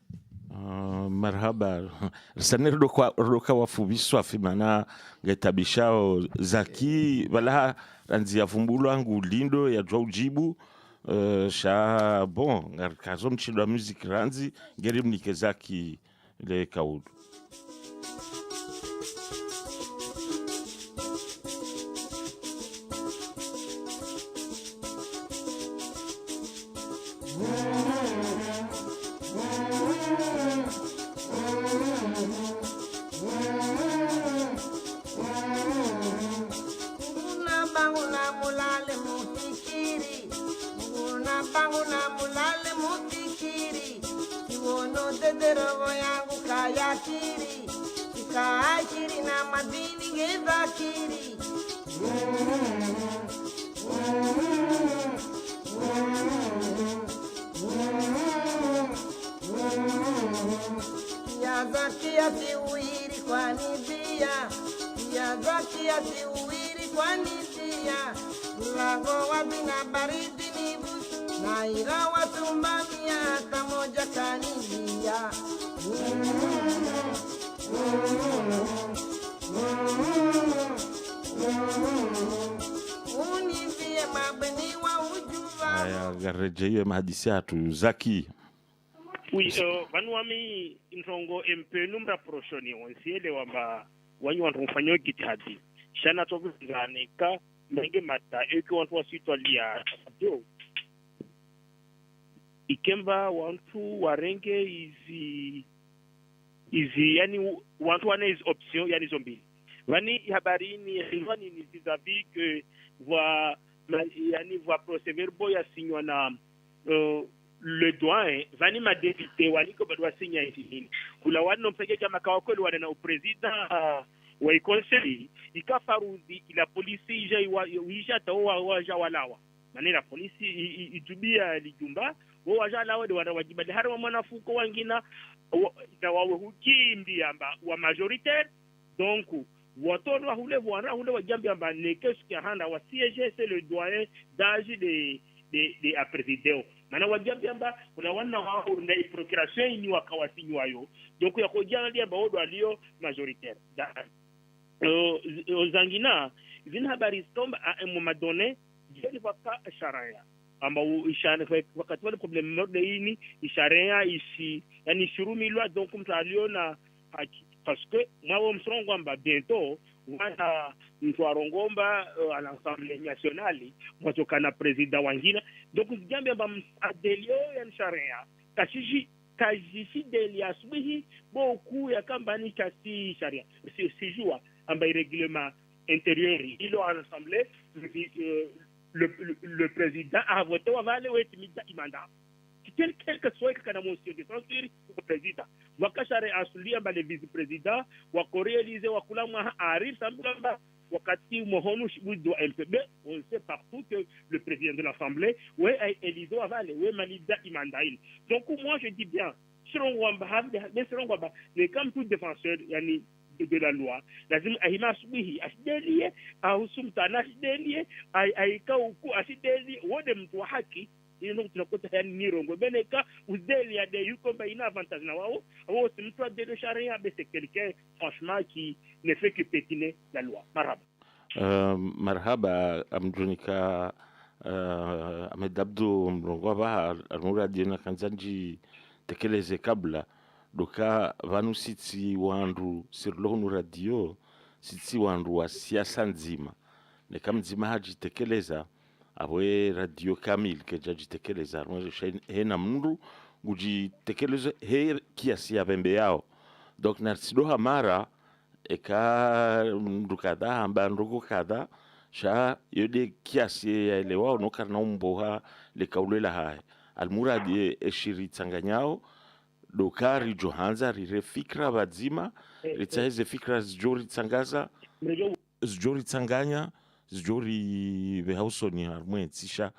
marhaba sanero doka wafubiswa afimana ngetabishao zaki wala ranzia vumbulo angu lindo ya jwa ujibu sha bon ngarkazo mchido wa music ranzi ngeri mnike zaki le kaudu gareje mahadisi atu zaki oui vanwami ntongo mp numra proshoni onsiele wamba wanyu wantomfanyo gitadi shana tovuzanika menge mata eki wantu wasitwa lia jo ikemba wantu warenge izi yani wantu wana is option yani zombili vani habarini yani ni vis-à-vis que yani voa procès verbaux ya signwa na le doyen vani madepite waliko badwa sinya hivi kula wano mpeke kama kwa kweli wana na president wa ikonseli ikafarudhi ila polisi ija tawa waja walawa manena polisi itubia lijumba wo waja lawa de wanawajibali harwa mwanafuko wangina na wawe hukimbi amba wa majoritaire donc watono hule wajambi amba nekesu handa wa siège c'est le doyen d'âge de a président mana wajambi amba kuna wana wao na procuration ni wakawasinywayo donc yakojana dia baodo alio majoritaire zangina zina habari stomba a un moment donné jeli waka sharia amba ishane wakati wale problem mode hii isharia ishi yani shurumilwa donc mtu aliona parce que moi msongo amba bientôt wana mtu arongomba à l'Assemblée nationale mtoka na president wangina donc jambo amba adelio ya sharia kajishi delia subihi beaucoup ya kambani kasi sharia si joua amba règlement intérieur il a l'Assemblée le président a voté avale wetimida imanda quelque soit kana motion de censure au président wakashare asulia ba le vice-président wa korealize wa kula arif sambamba wakati mohonu shibudu LPB on sait partout que le président de l'Assemblée ouais Elizo avale ouais malida imandail donc moi je dis bien Shirongwamba mais comme tout défenseur yani de la loi lazima ahima subihi asidelie au sumtana asidelie aika uku asidelie wode mtu wa haki ino tunakuta yani nirongo beneka udeli ya de yuko ba ina avantage na wao si mtu de charia be c'est quelqu'un franchement qui ne fait que pétiner la loi marhaba amjunika Ahmed Abdou mrongwa almuradi na kanzanji tekeleze kabla doka vanu sitsi wandu sirlohunu radio sitsi wandu wa siasa nzima ne kamzima hajitekeleza awe radio kamil ke jajitekeleza hena mndu gujitekeleza he kiasi ya pembe yao donc na sidoha mara eka mndu kadha amba ndugu kadha sha yode kiasi ya ile wao no karna umboha le kaulela hai almuradi eshiri tsanganyao dokari johanza rire fikra bazima ritsaeze fikra zjori tsangaza zjori tsanganya zjori vehausoni harmwe tsisha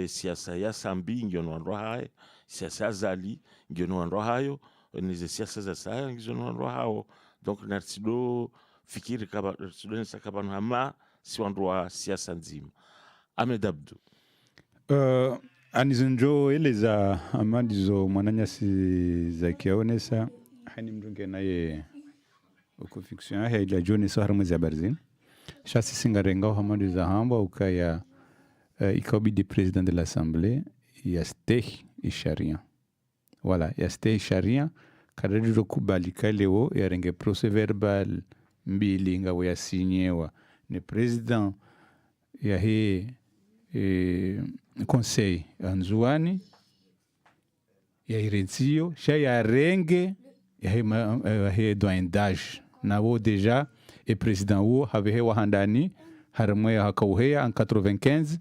siasa ya sambi ngiono andro haye siasa zali ngiono andro hayo nize siasa za saya ngiono andro hao donc narsido fikiri kaba narsido nsakabanu hama si andro wa siasa nzima Ahmed Abdou anizonjo eleza amadizo mwananyasi za kiaonesa hani mjunge naye uko fiction ya ila jone so harmwe za barzin shasi singarenga hamadi za hamba ukaya ikabi de président de l'Assemblée ya steh isharia voilà ya steh sharia kadri kubalika leo ya renge procès verbal mbili ngawe ya signewa ne président ya he conseil anzuani ya irenzio sha ya renge ya he doyen d'âge na wo déjà et président wo have he wahandani harmwe hakauhea en 95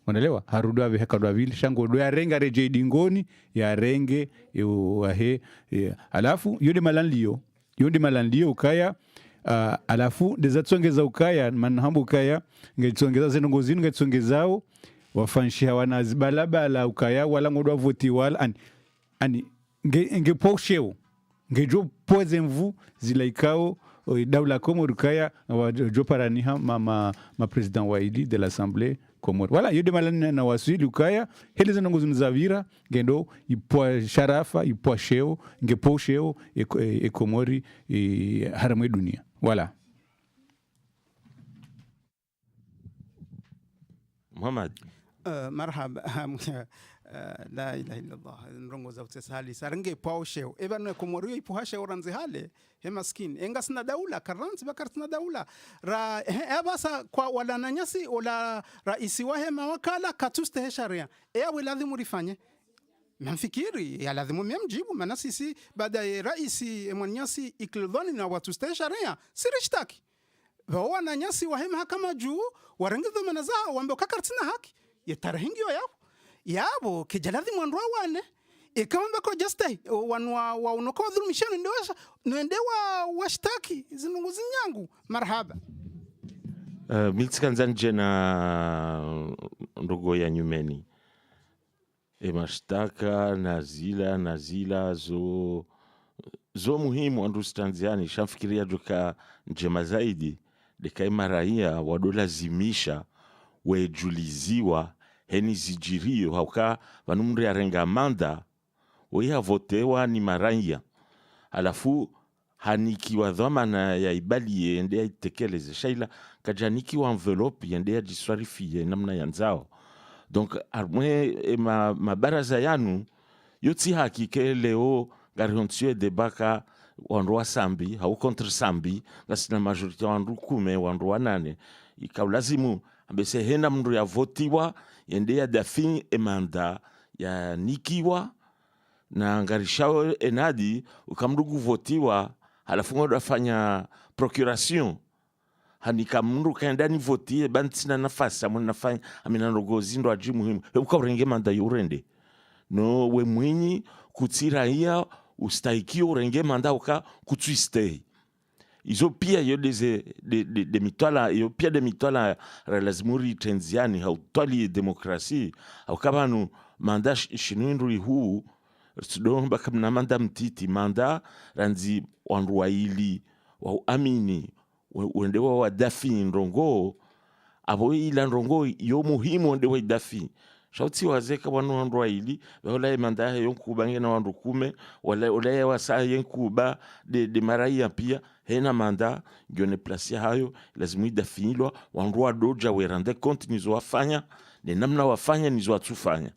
unaelewa harudu ave hakadwa vile shango do ya renga reje dingoni ya renge he alafu yode malanlio ukaya alafu dezatsongeza ukaya manhambu ukaya ngetsongeza zenongozini ngetsongezao wafanshia wanazibalabala ukaya wala ngodwa voti wala ani ngeposheo ngejo poze mvu zilaikao daula Comore ukaya jo paraniha ma president waidi de l'Assemblée Comore wala yode malani na wasili ukaya hele zenongozini zavira ngendo ipo sharafa ipo sheo ngeposheo Comore haramwe dunia wala Muhammad marhaba la ilaha illallah nrongo za utsali sarange pausheo ebano Komorio ipohashe oranze hale he maskini enga sina daula karanzi bakartina daula ra abasa kwa wala nanyasi wala raisi wa hema wakala katuste he sharia lazima rifanye mfikiri ya lazima mjibu maana sisi baada ya raisi mwanyasi ikildhani na watu ste sharia sirishtaki wao na nyasi wa hema kama juu warangizo manazao wambe kakartina haki ya tarahingio yabo kijaladhi mwanroa wane kama bako just wanwa wa unoka dhulumishano ndio washtaki zinungu zinyangu marhaba. Miltsikanzani jena ndogo ya nyumeni mashtaka na zila zo muhimu understandiani shafikiria joka njema zaidi dekaima raia wadolazimisha wejuliziwa heni zijirio hauka vanumri arenga manda weha votewa ni maraia alafu hanikiwa dhamana ya ibali yende ya itekeleze shaila kajanikiwa envelope yende ya jiswarifie namna yanzao donc armwe mabaraza yanu yotsi hakike leo gariontsue debaka wandu wa sambi hau contre sambi ngasina majorite wandu 10 wandu wa 8 ikaulazimu ambese hena mndu ya votiwa yende ya dafin emanda ya nikiwa na ngarishao enadi ukamndugu votiwa halafu ngodo afanya procuration hanika mndu kaenda ni votie bantsina nafasi amuna nafanya amina rogozi ndo aji muhimu ukaurenge manda yurende no we mwinyi kutsiraia ustaikio urenge manda uka kutwiste izo pia yo de mitwala yo pia de mitwala lazimuri tenziani hautwali demokrasi au kabanu manda shinwindri huu sudomba kamna manda mtiti manda ranzi wandu waili wa amini wendewa wa dafi ndongo abo ila ndongo yo muhimu wendewa dafi shauti wazeka wandu waili wala manda yonkuba ngena wandu 10 wala wasa yenkuba de maraia pia hena manda ngone place hayo lazima idafilwa wandu wadoja werande compte nizo wafanya ne namna wafanya nizo watufanya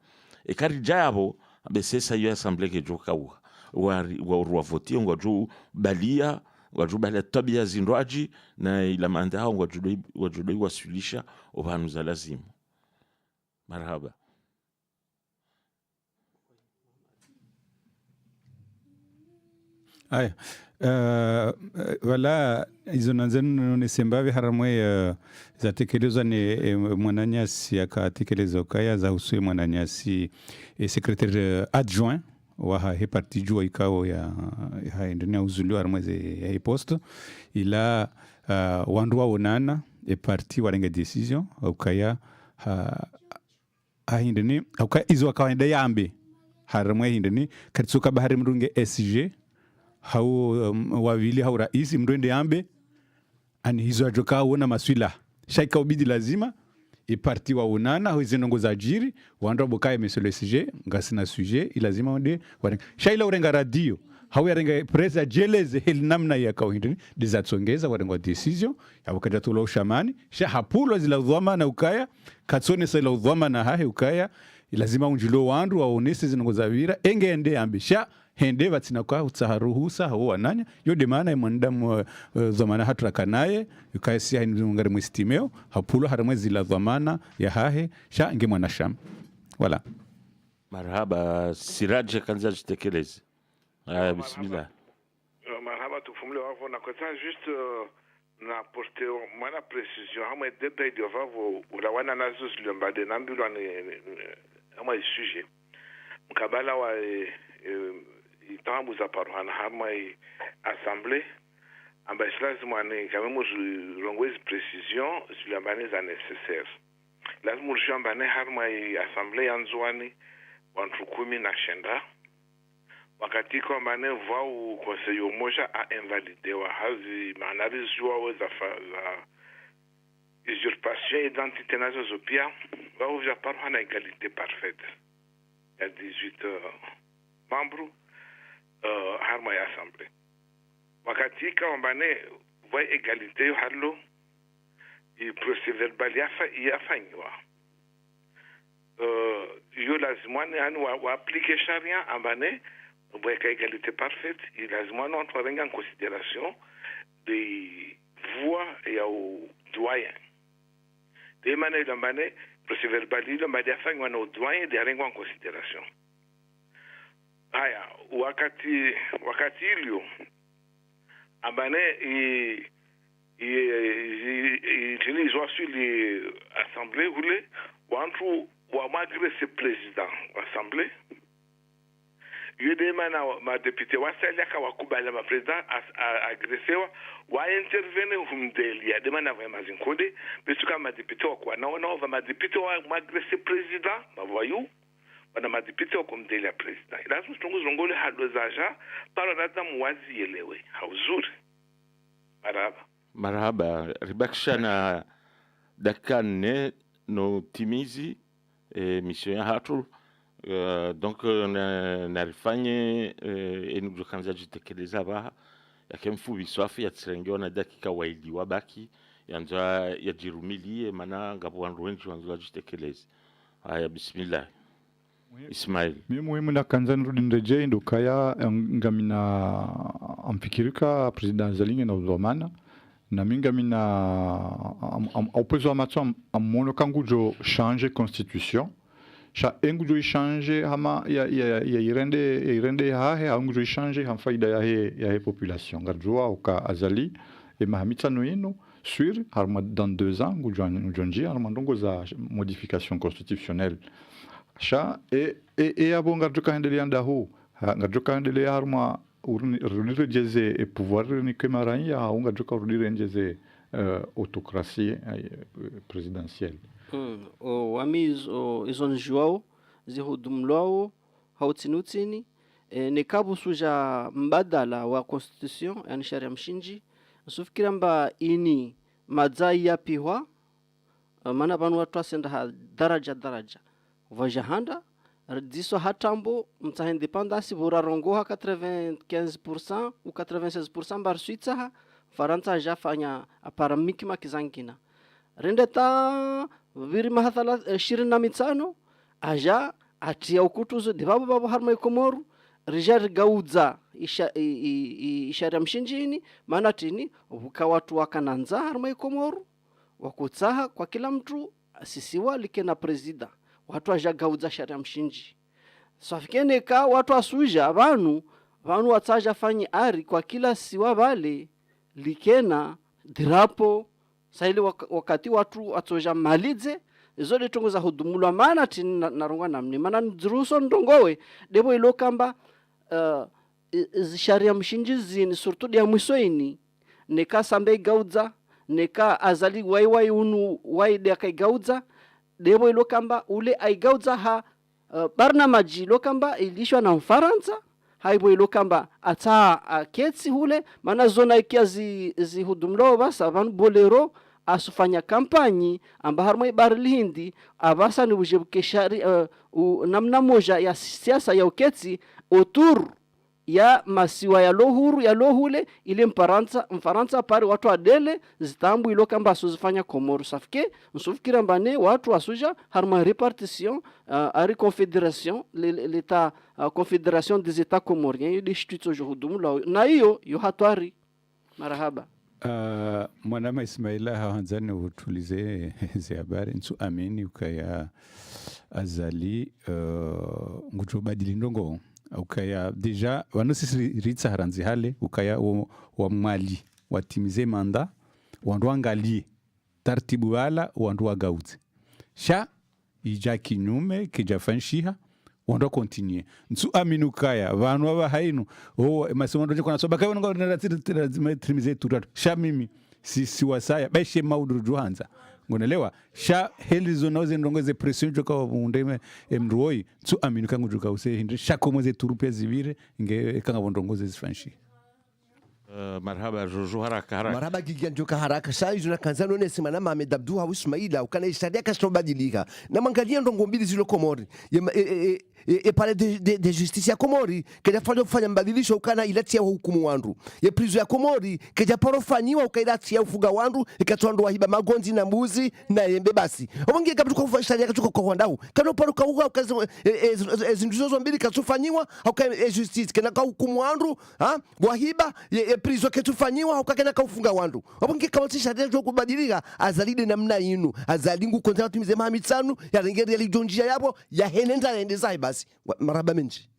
ekari jabo abesesa yo assemblée ke joka wa voter ngwaju balia ngwaju balia tabia zindwaji na ila manda hao ngwaju wasulisha obanu za lazimu marhaba. Aya wala izo nanzenu nisembavi haramwe zatekelezwa ni mwananyasi akatekelezwa kaya za uswe mwananyasi secrétaire adjoint wa parti jua ikao ya ndani uzulio haramwe ya poste ila wandu waonana parti warenga decision ukaya hindeni ukaya izo akaenda yambe haramwe hindeni katsuka bahari mrunge SG hau wawili hau raisi mrende yambe ani hizo ajoka uona maswila shaika ubidi lazima parti wa unana hau zinongo za jiri wandu wabokaye mesole SG ngasina sujet ilazima wande shaila urenga radio hau yarenga presa jeleze heli namna ya kawindini dizatsongeza warenga decision ya wakati tula ushamani sha hapulo zila udhwama na ukaya katsone sa ila udhwama na hahe ukaya ilazima unjilo wandu waonese zinongo za vira enge ende yambe sha hende vatsina kwa utsaharuhusa hao wananya yo de maana mwandamu zamana hatraka naye yukaisi hainungare mwistimeo hapulo haramwe zila dhamana ya hahe sha nge mwanasham wala marhaba siraje kanza jitekeleze bismillah marhaba tufumule wavo na kota juste na porte mwana precision hama debe de vavo ulawana nazo zilembade nambilo ni ama sujet mkabala wa itamuza paruhana hama assemblée ambaye lazima ni quand même rongwezi precision zilembane za nécessaire lazima ushambane hama assemblée yanzwani wantu 10 na shenda wakati kwa mane vau conseil moja a invalidé wa hazi manalizi wa za usurpation identité nazo zopia va uja paruhana égalité parfaite il y a 18 membres harma ya assemblée wakati kama bane va égalité yo hallo i procès verbal yafanywa yo lazima ni wa appliquer charia ambane avec égalité parfaite, il a besoin de prendre en considération des voix et aux doyens. De manière d'amener, pour se verbaliser, le média fait aux doyens de rien en considération. Aya, wakati ilio, amane ils ont su l'assemblée voulait, ou malgré ce président assemblée. yude mana madepite wasalia kawakubali mapresident agresewa wa intervene humdelia de mana va mazinkonde bisu kama madepite kwa naona va madepite wa magrese president mavoyu wana madepite wa kumdelia president lazima tunguzo ngole hado zaja para data muwazi elewe hauzuri marhaba ribakshana dakane no timizi mission ya hatu donc narifanye enujukanza jitekeleza baha yakemfubi swafi yatsirengewa na dakika waili wabaki yanza yajirumilie mana ngapo wandu wengi wanzu jitekeleza. Haya, bismillah. Ismail mi muhimu na kanzani rudi ndeje ndo kaya ngamina ampikirika president zalinge na uzomana na minga mina aupezo amato amono kangujo change constitution cha engujo change hama ya irende hahe angujo change ham faida ya he population ngadjoa uka azali e mahamita noino sur harma dans 2 ans ngujonji harma ndongo za modification constitutionnelle cha e abonga joka endelea ndaho ngajoka endelea harma urunire jeze e pouvoir ni kemaran ya unga joka urunire jeze autocratie présidentielle o amiz o izon Joao zihudumlao hautinutini ne kabu suja mbadala wa constitution yani sharia mshinji nsufikira mba ini madzai ya piwa mana banu watu asenda daraja vajahanda diso hatambo mta independance bora rongoha 95% ou 96% bar suitsa faranta ja fanya apara mikima kizankina rendeta viri mahathala 25 aja atia ukutuzo dibabu babu harma ikomoru rijar gaudza ishara mshinjini maana tini uka watu wakananza harma ikomoru wakutsaha kwa kila mtu asisiwa like na presida watu ajagaudza sharia mshinji safikene ka watu asuja vanu watsaja fanyi ari kwa kila siwa vale likena drapo saili wakati watu atoja malize zole tongo za hudumulwa maana tini narongwa namni maana nzuruso ndongowe debo ilokamba sharia mshinji zini surtout ya mwisoini neka sambe gaudza neka azali waiwai unu waide akaigaudza debo ilokamba ule aigaudza ha barnamaji lokamba ilishwa na Mfaransa haibo ilokamba ata aketsi hule mana zona ikia zihudumlo basa van bolero asufanya kampanyi amba harmo barlindi abasa ni bujebuke shari namna moja ya siasa ya uketsi autour ya masiwa ya lohuru ya lohule ile Mfaransa pare watu adele zitambu ilokamba asuzifanya Komoro safike nsufikira mbane watu asuja harma repartition ari confédération l'état confédération des états comoriens de instituto johudumula na hiyo yo hatwari marahaba mwanama Ismaila haanzani utulize hizi habari nsu amini ukaya azali ngutubadili ndongo ukaya deja wanosisi ritsa haranzi hale ukaya wa mwali watimize manda wandu angalie tartibu wala wandu wagauze sha ija kinyume kijafanshiha wandu continue nsu aminu kaya vanu aba hainu masomo ndoje kuna soba kayo ngo timize turatu sha mimi si wasaya beshe maudu juhanza ngonelewa sha helizo noze ndongoze pression joka undeme mroi tsu aminu kangu joka use hindri shakomoze turupe zivire nge kanga bondongoze zifanshi marhaba Jojo haraka marhaba giganjoka haraka sai juna kanzano ne semana Mohamed Abdou au Ismaila ukana isadia kastobadilika na mangalia ndongo mbili zilo Komori pale de justice ya Komori keja fanya mbadilisho ukana ilatia hukumu wandu ye prizo ya Komori keja porofanyiwa ukailatia ufuga wandu ikatwando wahiba magonzi na mbuzi na yembe basi obonge kabtu kwa sharia katuko kwa ndau kano paro kauga ukazi zinduzo mbili katufanyiwa uka justice kena hukumu wandu wahiba ye prizo ketufanyiwa ukakena kaufunga wandu obonge kabtu sharia kubadilika azalide namna yinu azalingu kontra tumize mahamitsanu ya rengeri ya lijonjia yabo ya henenda ende zai basi maraba menji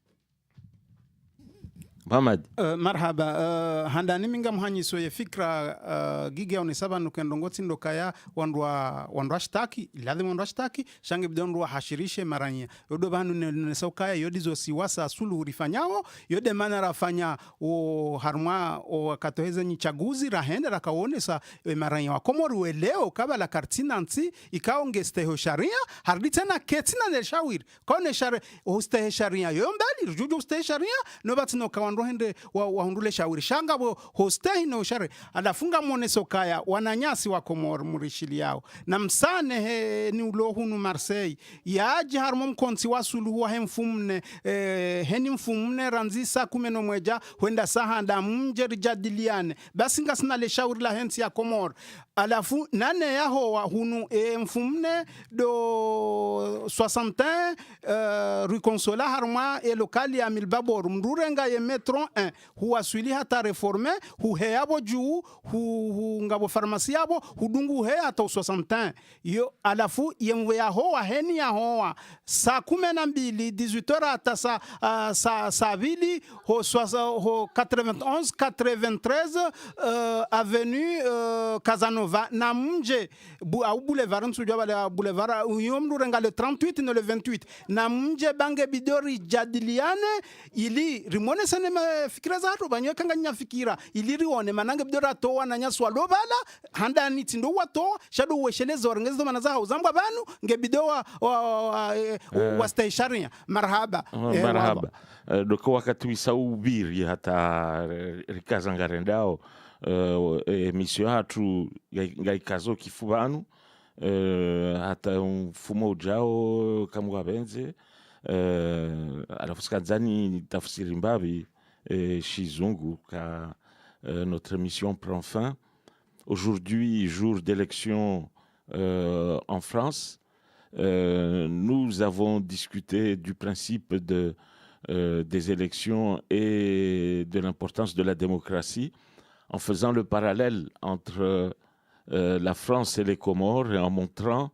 Mohamed. Marhaba handani minga mhanyiso ye fikra giga onisaba nukendongoti ndokaya wandwa shtaki lazima wandwa shtaki shange bidondwa hashirishe maranya yodo banu nesokaya yodizo siwasa sulu rifanyao yode mana rafanya o harma o katoheze ni chaguzi rahende rakaonesa maranya wa Komori weleo kabala kartina nti ikaonge steho sharia hardi tena ketina le shawir kone shari o steho sharia yombali juju steho sharia no batino kawandohende wahundule shawiri shanga bo hostehi no shari adafunga moneso kaya wananyasi wa Komori murishili yao na msane ni ulohunu Marseille yaji harmo mkonsi wasulu wa hemfumne heni mfumne ranzisa kumeno mweja huenda sahanda mjeri jadiliane basi ngasina le shawiri la hensi ya Komori alafu nane yaho wa hunu mfumne do 61 rue Consola harma e lokali ya Milbabor mrurenga ye metro 1 huwa swili hata reforme hu heyabo juu hu ngabo farmasi yabo hudungu he hata 61 yo alafu yemwe ya hoa heni ya hoa saa 12 18h hata saa vili ho 91 93 avenue Casanova na mje au boulevard nsujwa bale boulevard yomdu renga le 38 no le 28 na mje bange bidori jadiliane ili rimone sene fikira zato banyo kanga nyafikira ili rione manange bidora toa na nyaswa lobala handa niti ndo wato shadu wesheleza orengezo manaza hauzamba banu nge bidowa wastay sharia marhaba marhaba doko wakati wisahubiri hata rikazangarendao emission hatu ngaikazo kifubanu hata mfumo ujao kamwa benze alafu skazani tafsiri mbabi Chizungu car notre émission prend fin aujourd'hui, jour d'élection en France. Nous avons discuté du principe des élections et de l'importance de la démocratie en faisant le parallèle entre la France et les Comores et en montrant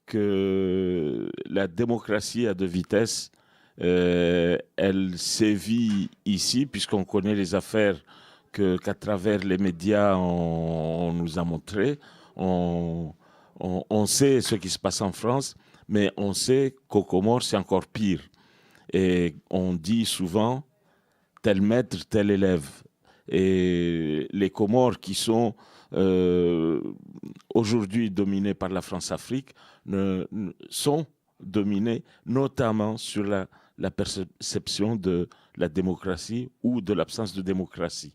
que la démocratie à deux vitesses, elle sévit ici, puisqu'on connaît les affaires qu'à travers les médias on nous a montré. On sait ce qui se passe en France, mais on sait qu'aux Comores, c'est encore pire. Et on dit souvent tel maître, tel élève. Et les Comores qui sont aujourd'hui dominés par la France-Afrique sont dominés notamment sur la perception de la démocratie ou de l'absence de démocratie.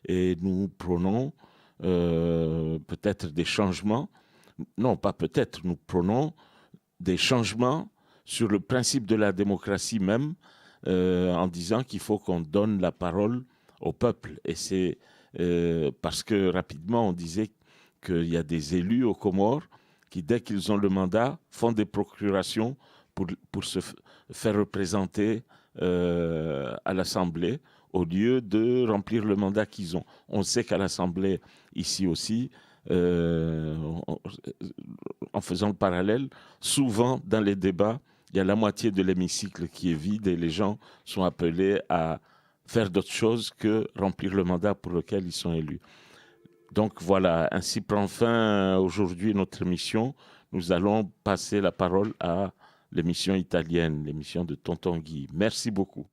Et nous prônons peut-être des changements, non pas peut-être, nous prônons des changements sur le principe de la démocratie même, en disant qu'il faut qu'on donne la parole au peuple. Et c'est parce que rapidement on disait qu'il y a des élus aux Comores qui, dès qu'ils ont le mandat, font des procurations pour se faire représenter à l'Assemblée au lieu de remplir le mandat qu'ils ont. On sait qu'à l'Assemblée, ici aussi, en faisant le parallèle, souvent dans les débats, il y a la moitié de l'hémicycle qui est vide et les gens sont appelés à faire d'autres choses que remplir le mandat pour lequel ils sont élus. Donc voilà, ainsi prend fin aujourd'hui notre émission. Nous allons passer la parole à l'émission italienne, l'émission de Tonton Guy. Merci beaucoup.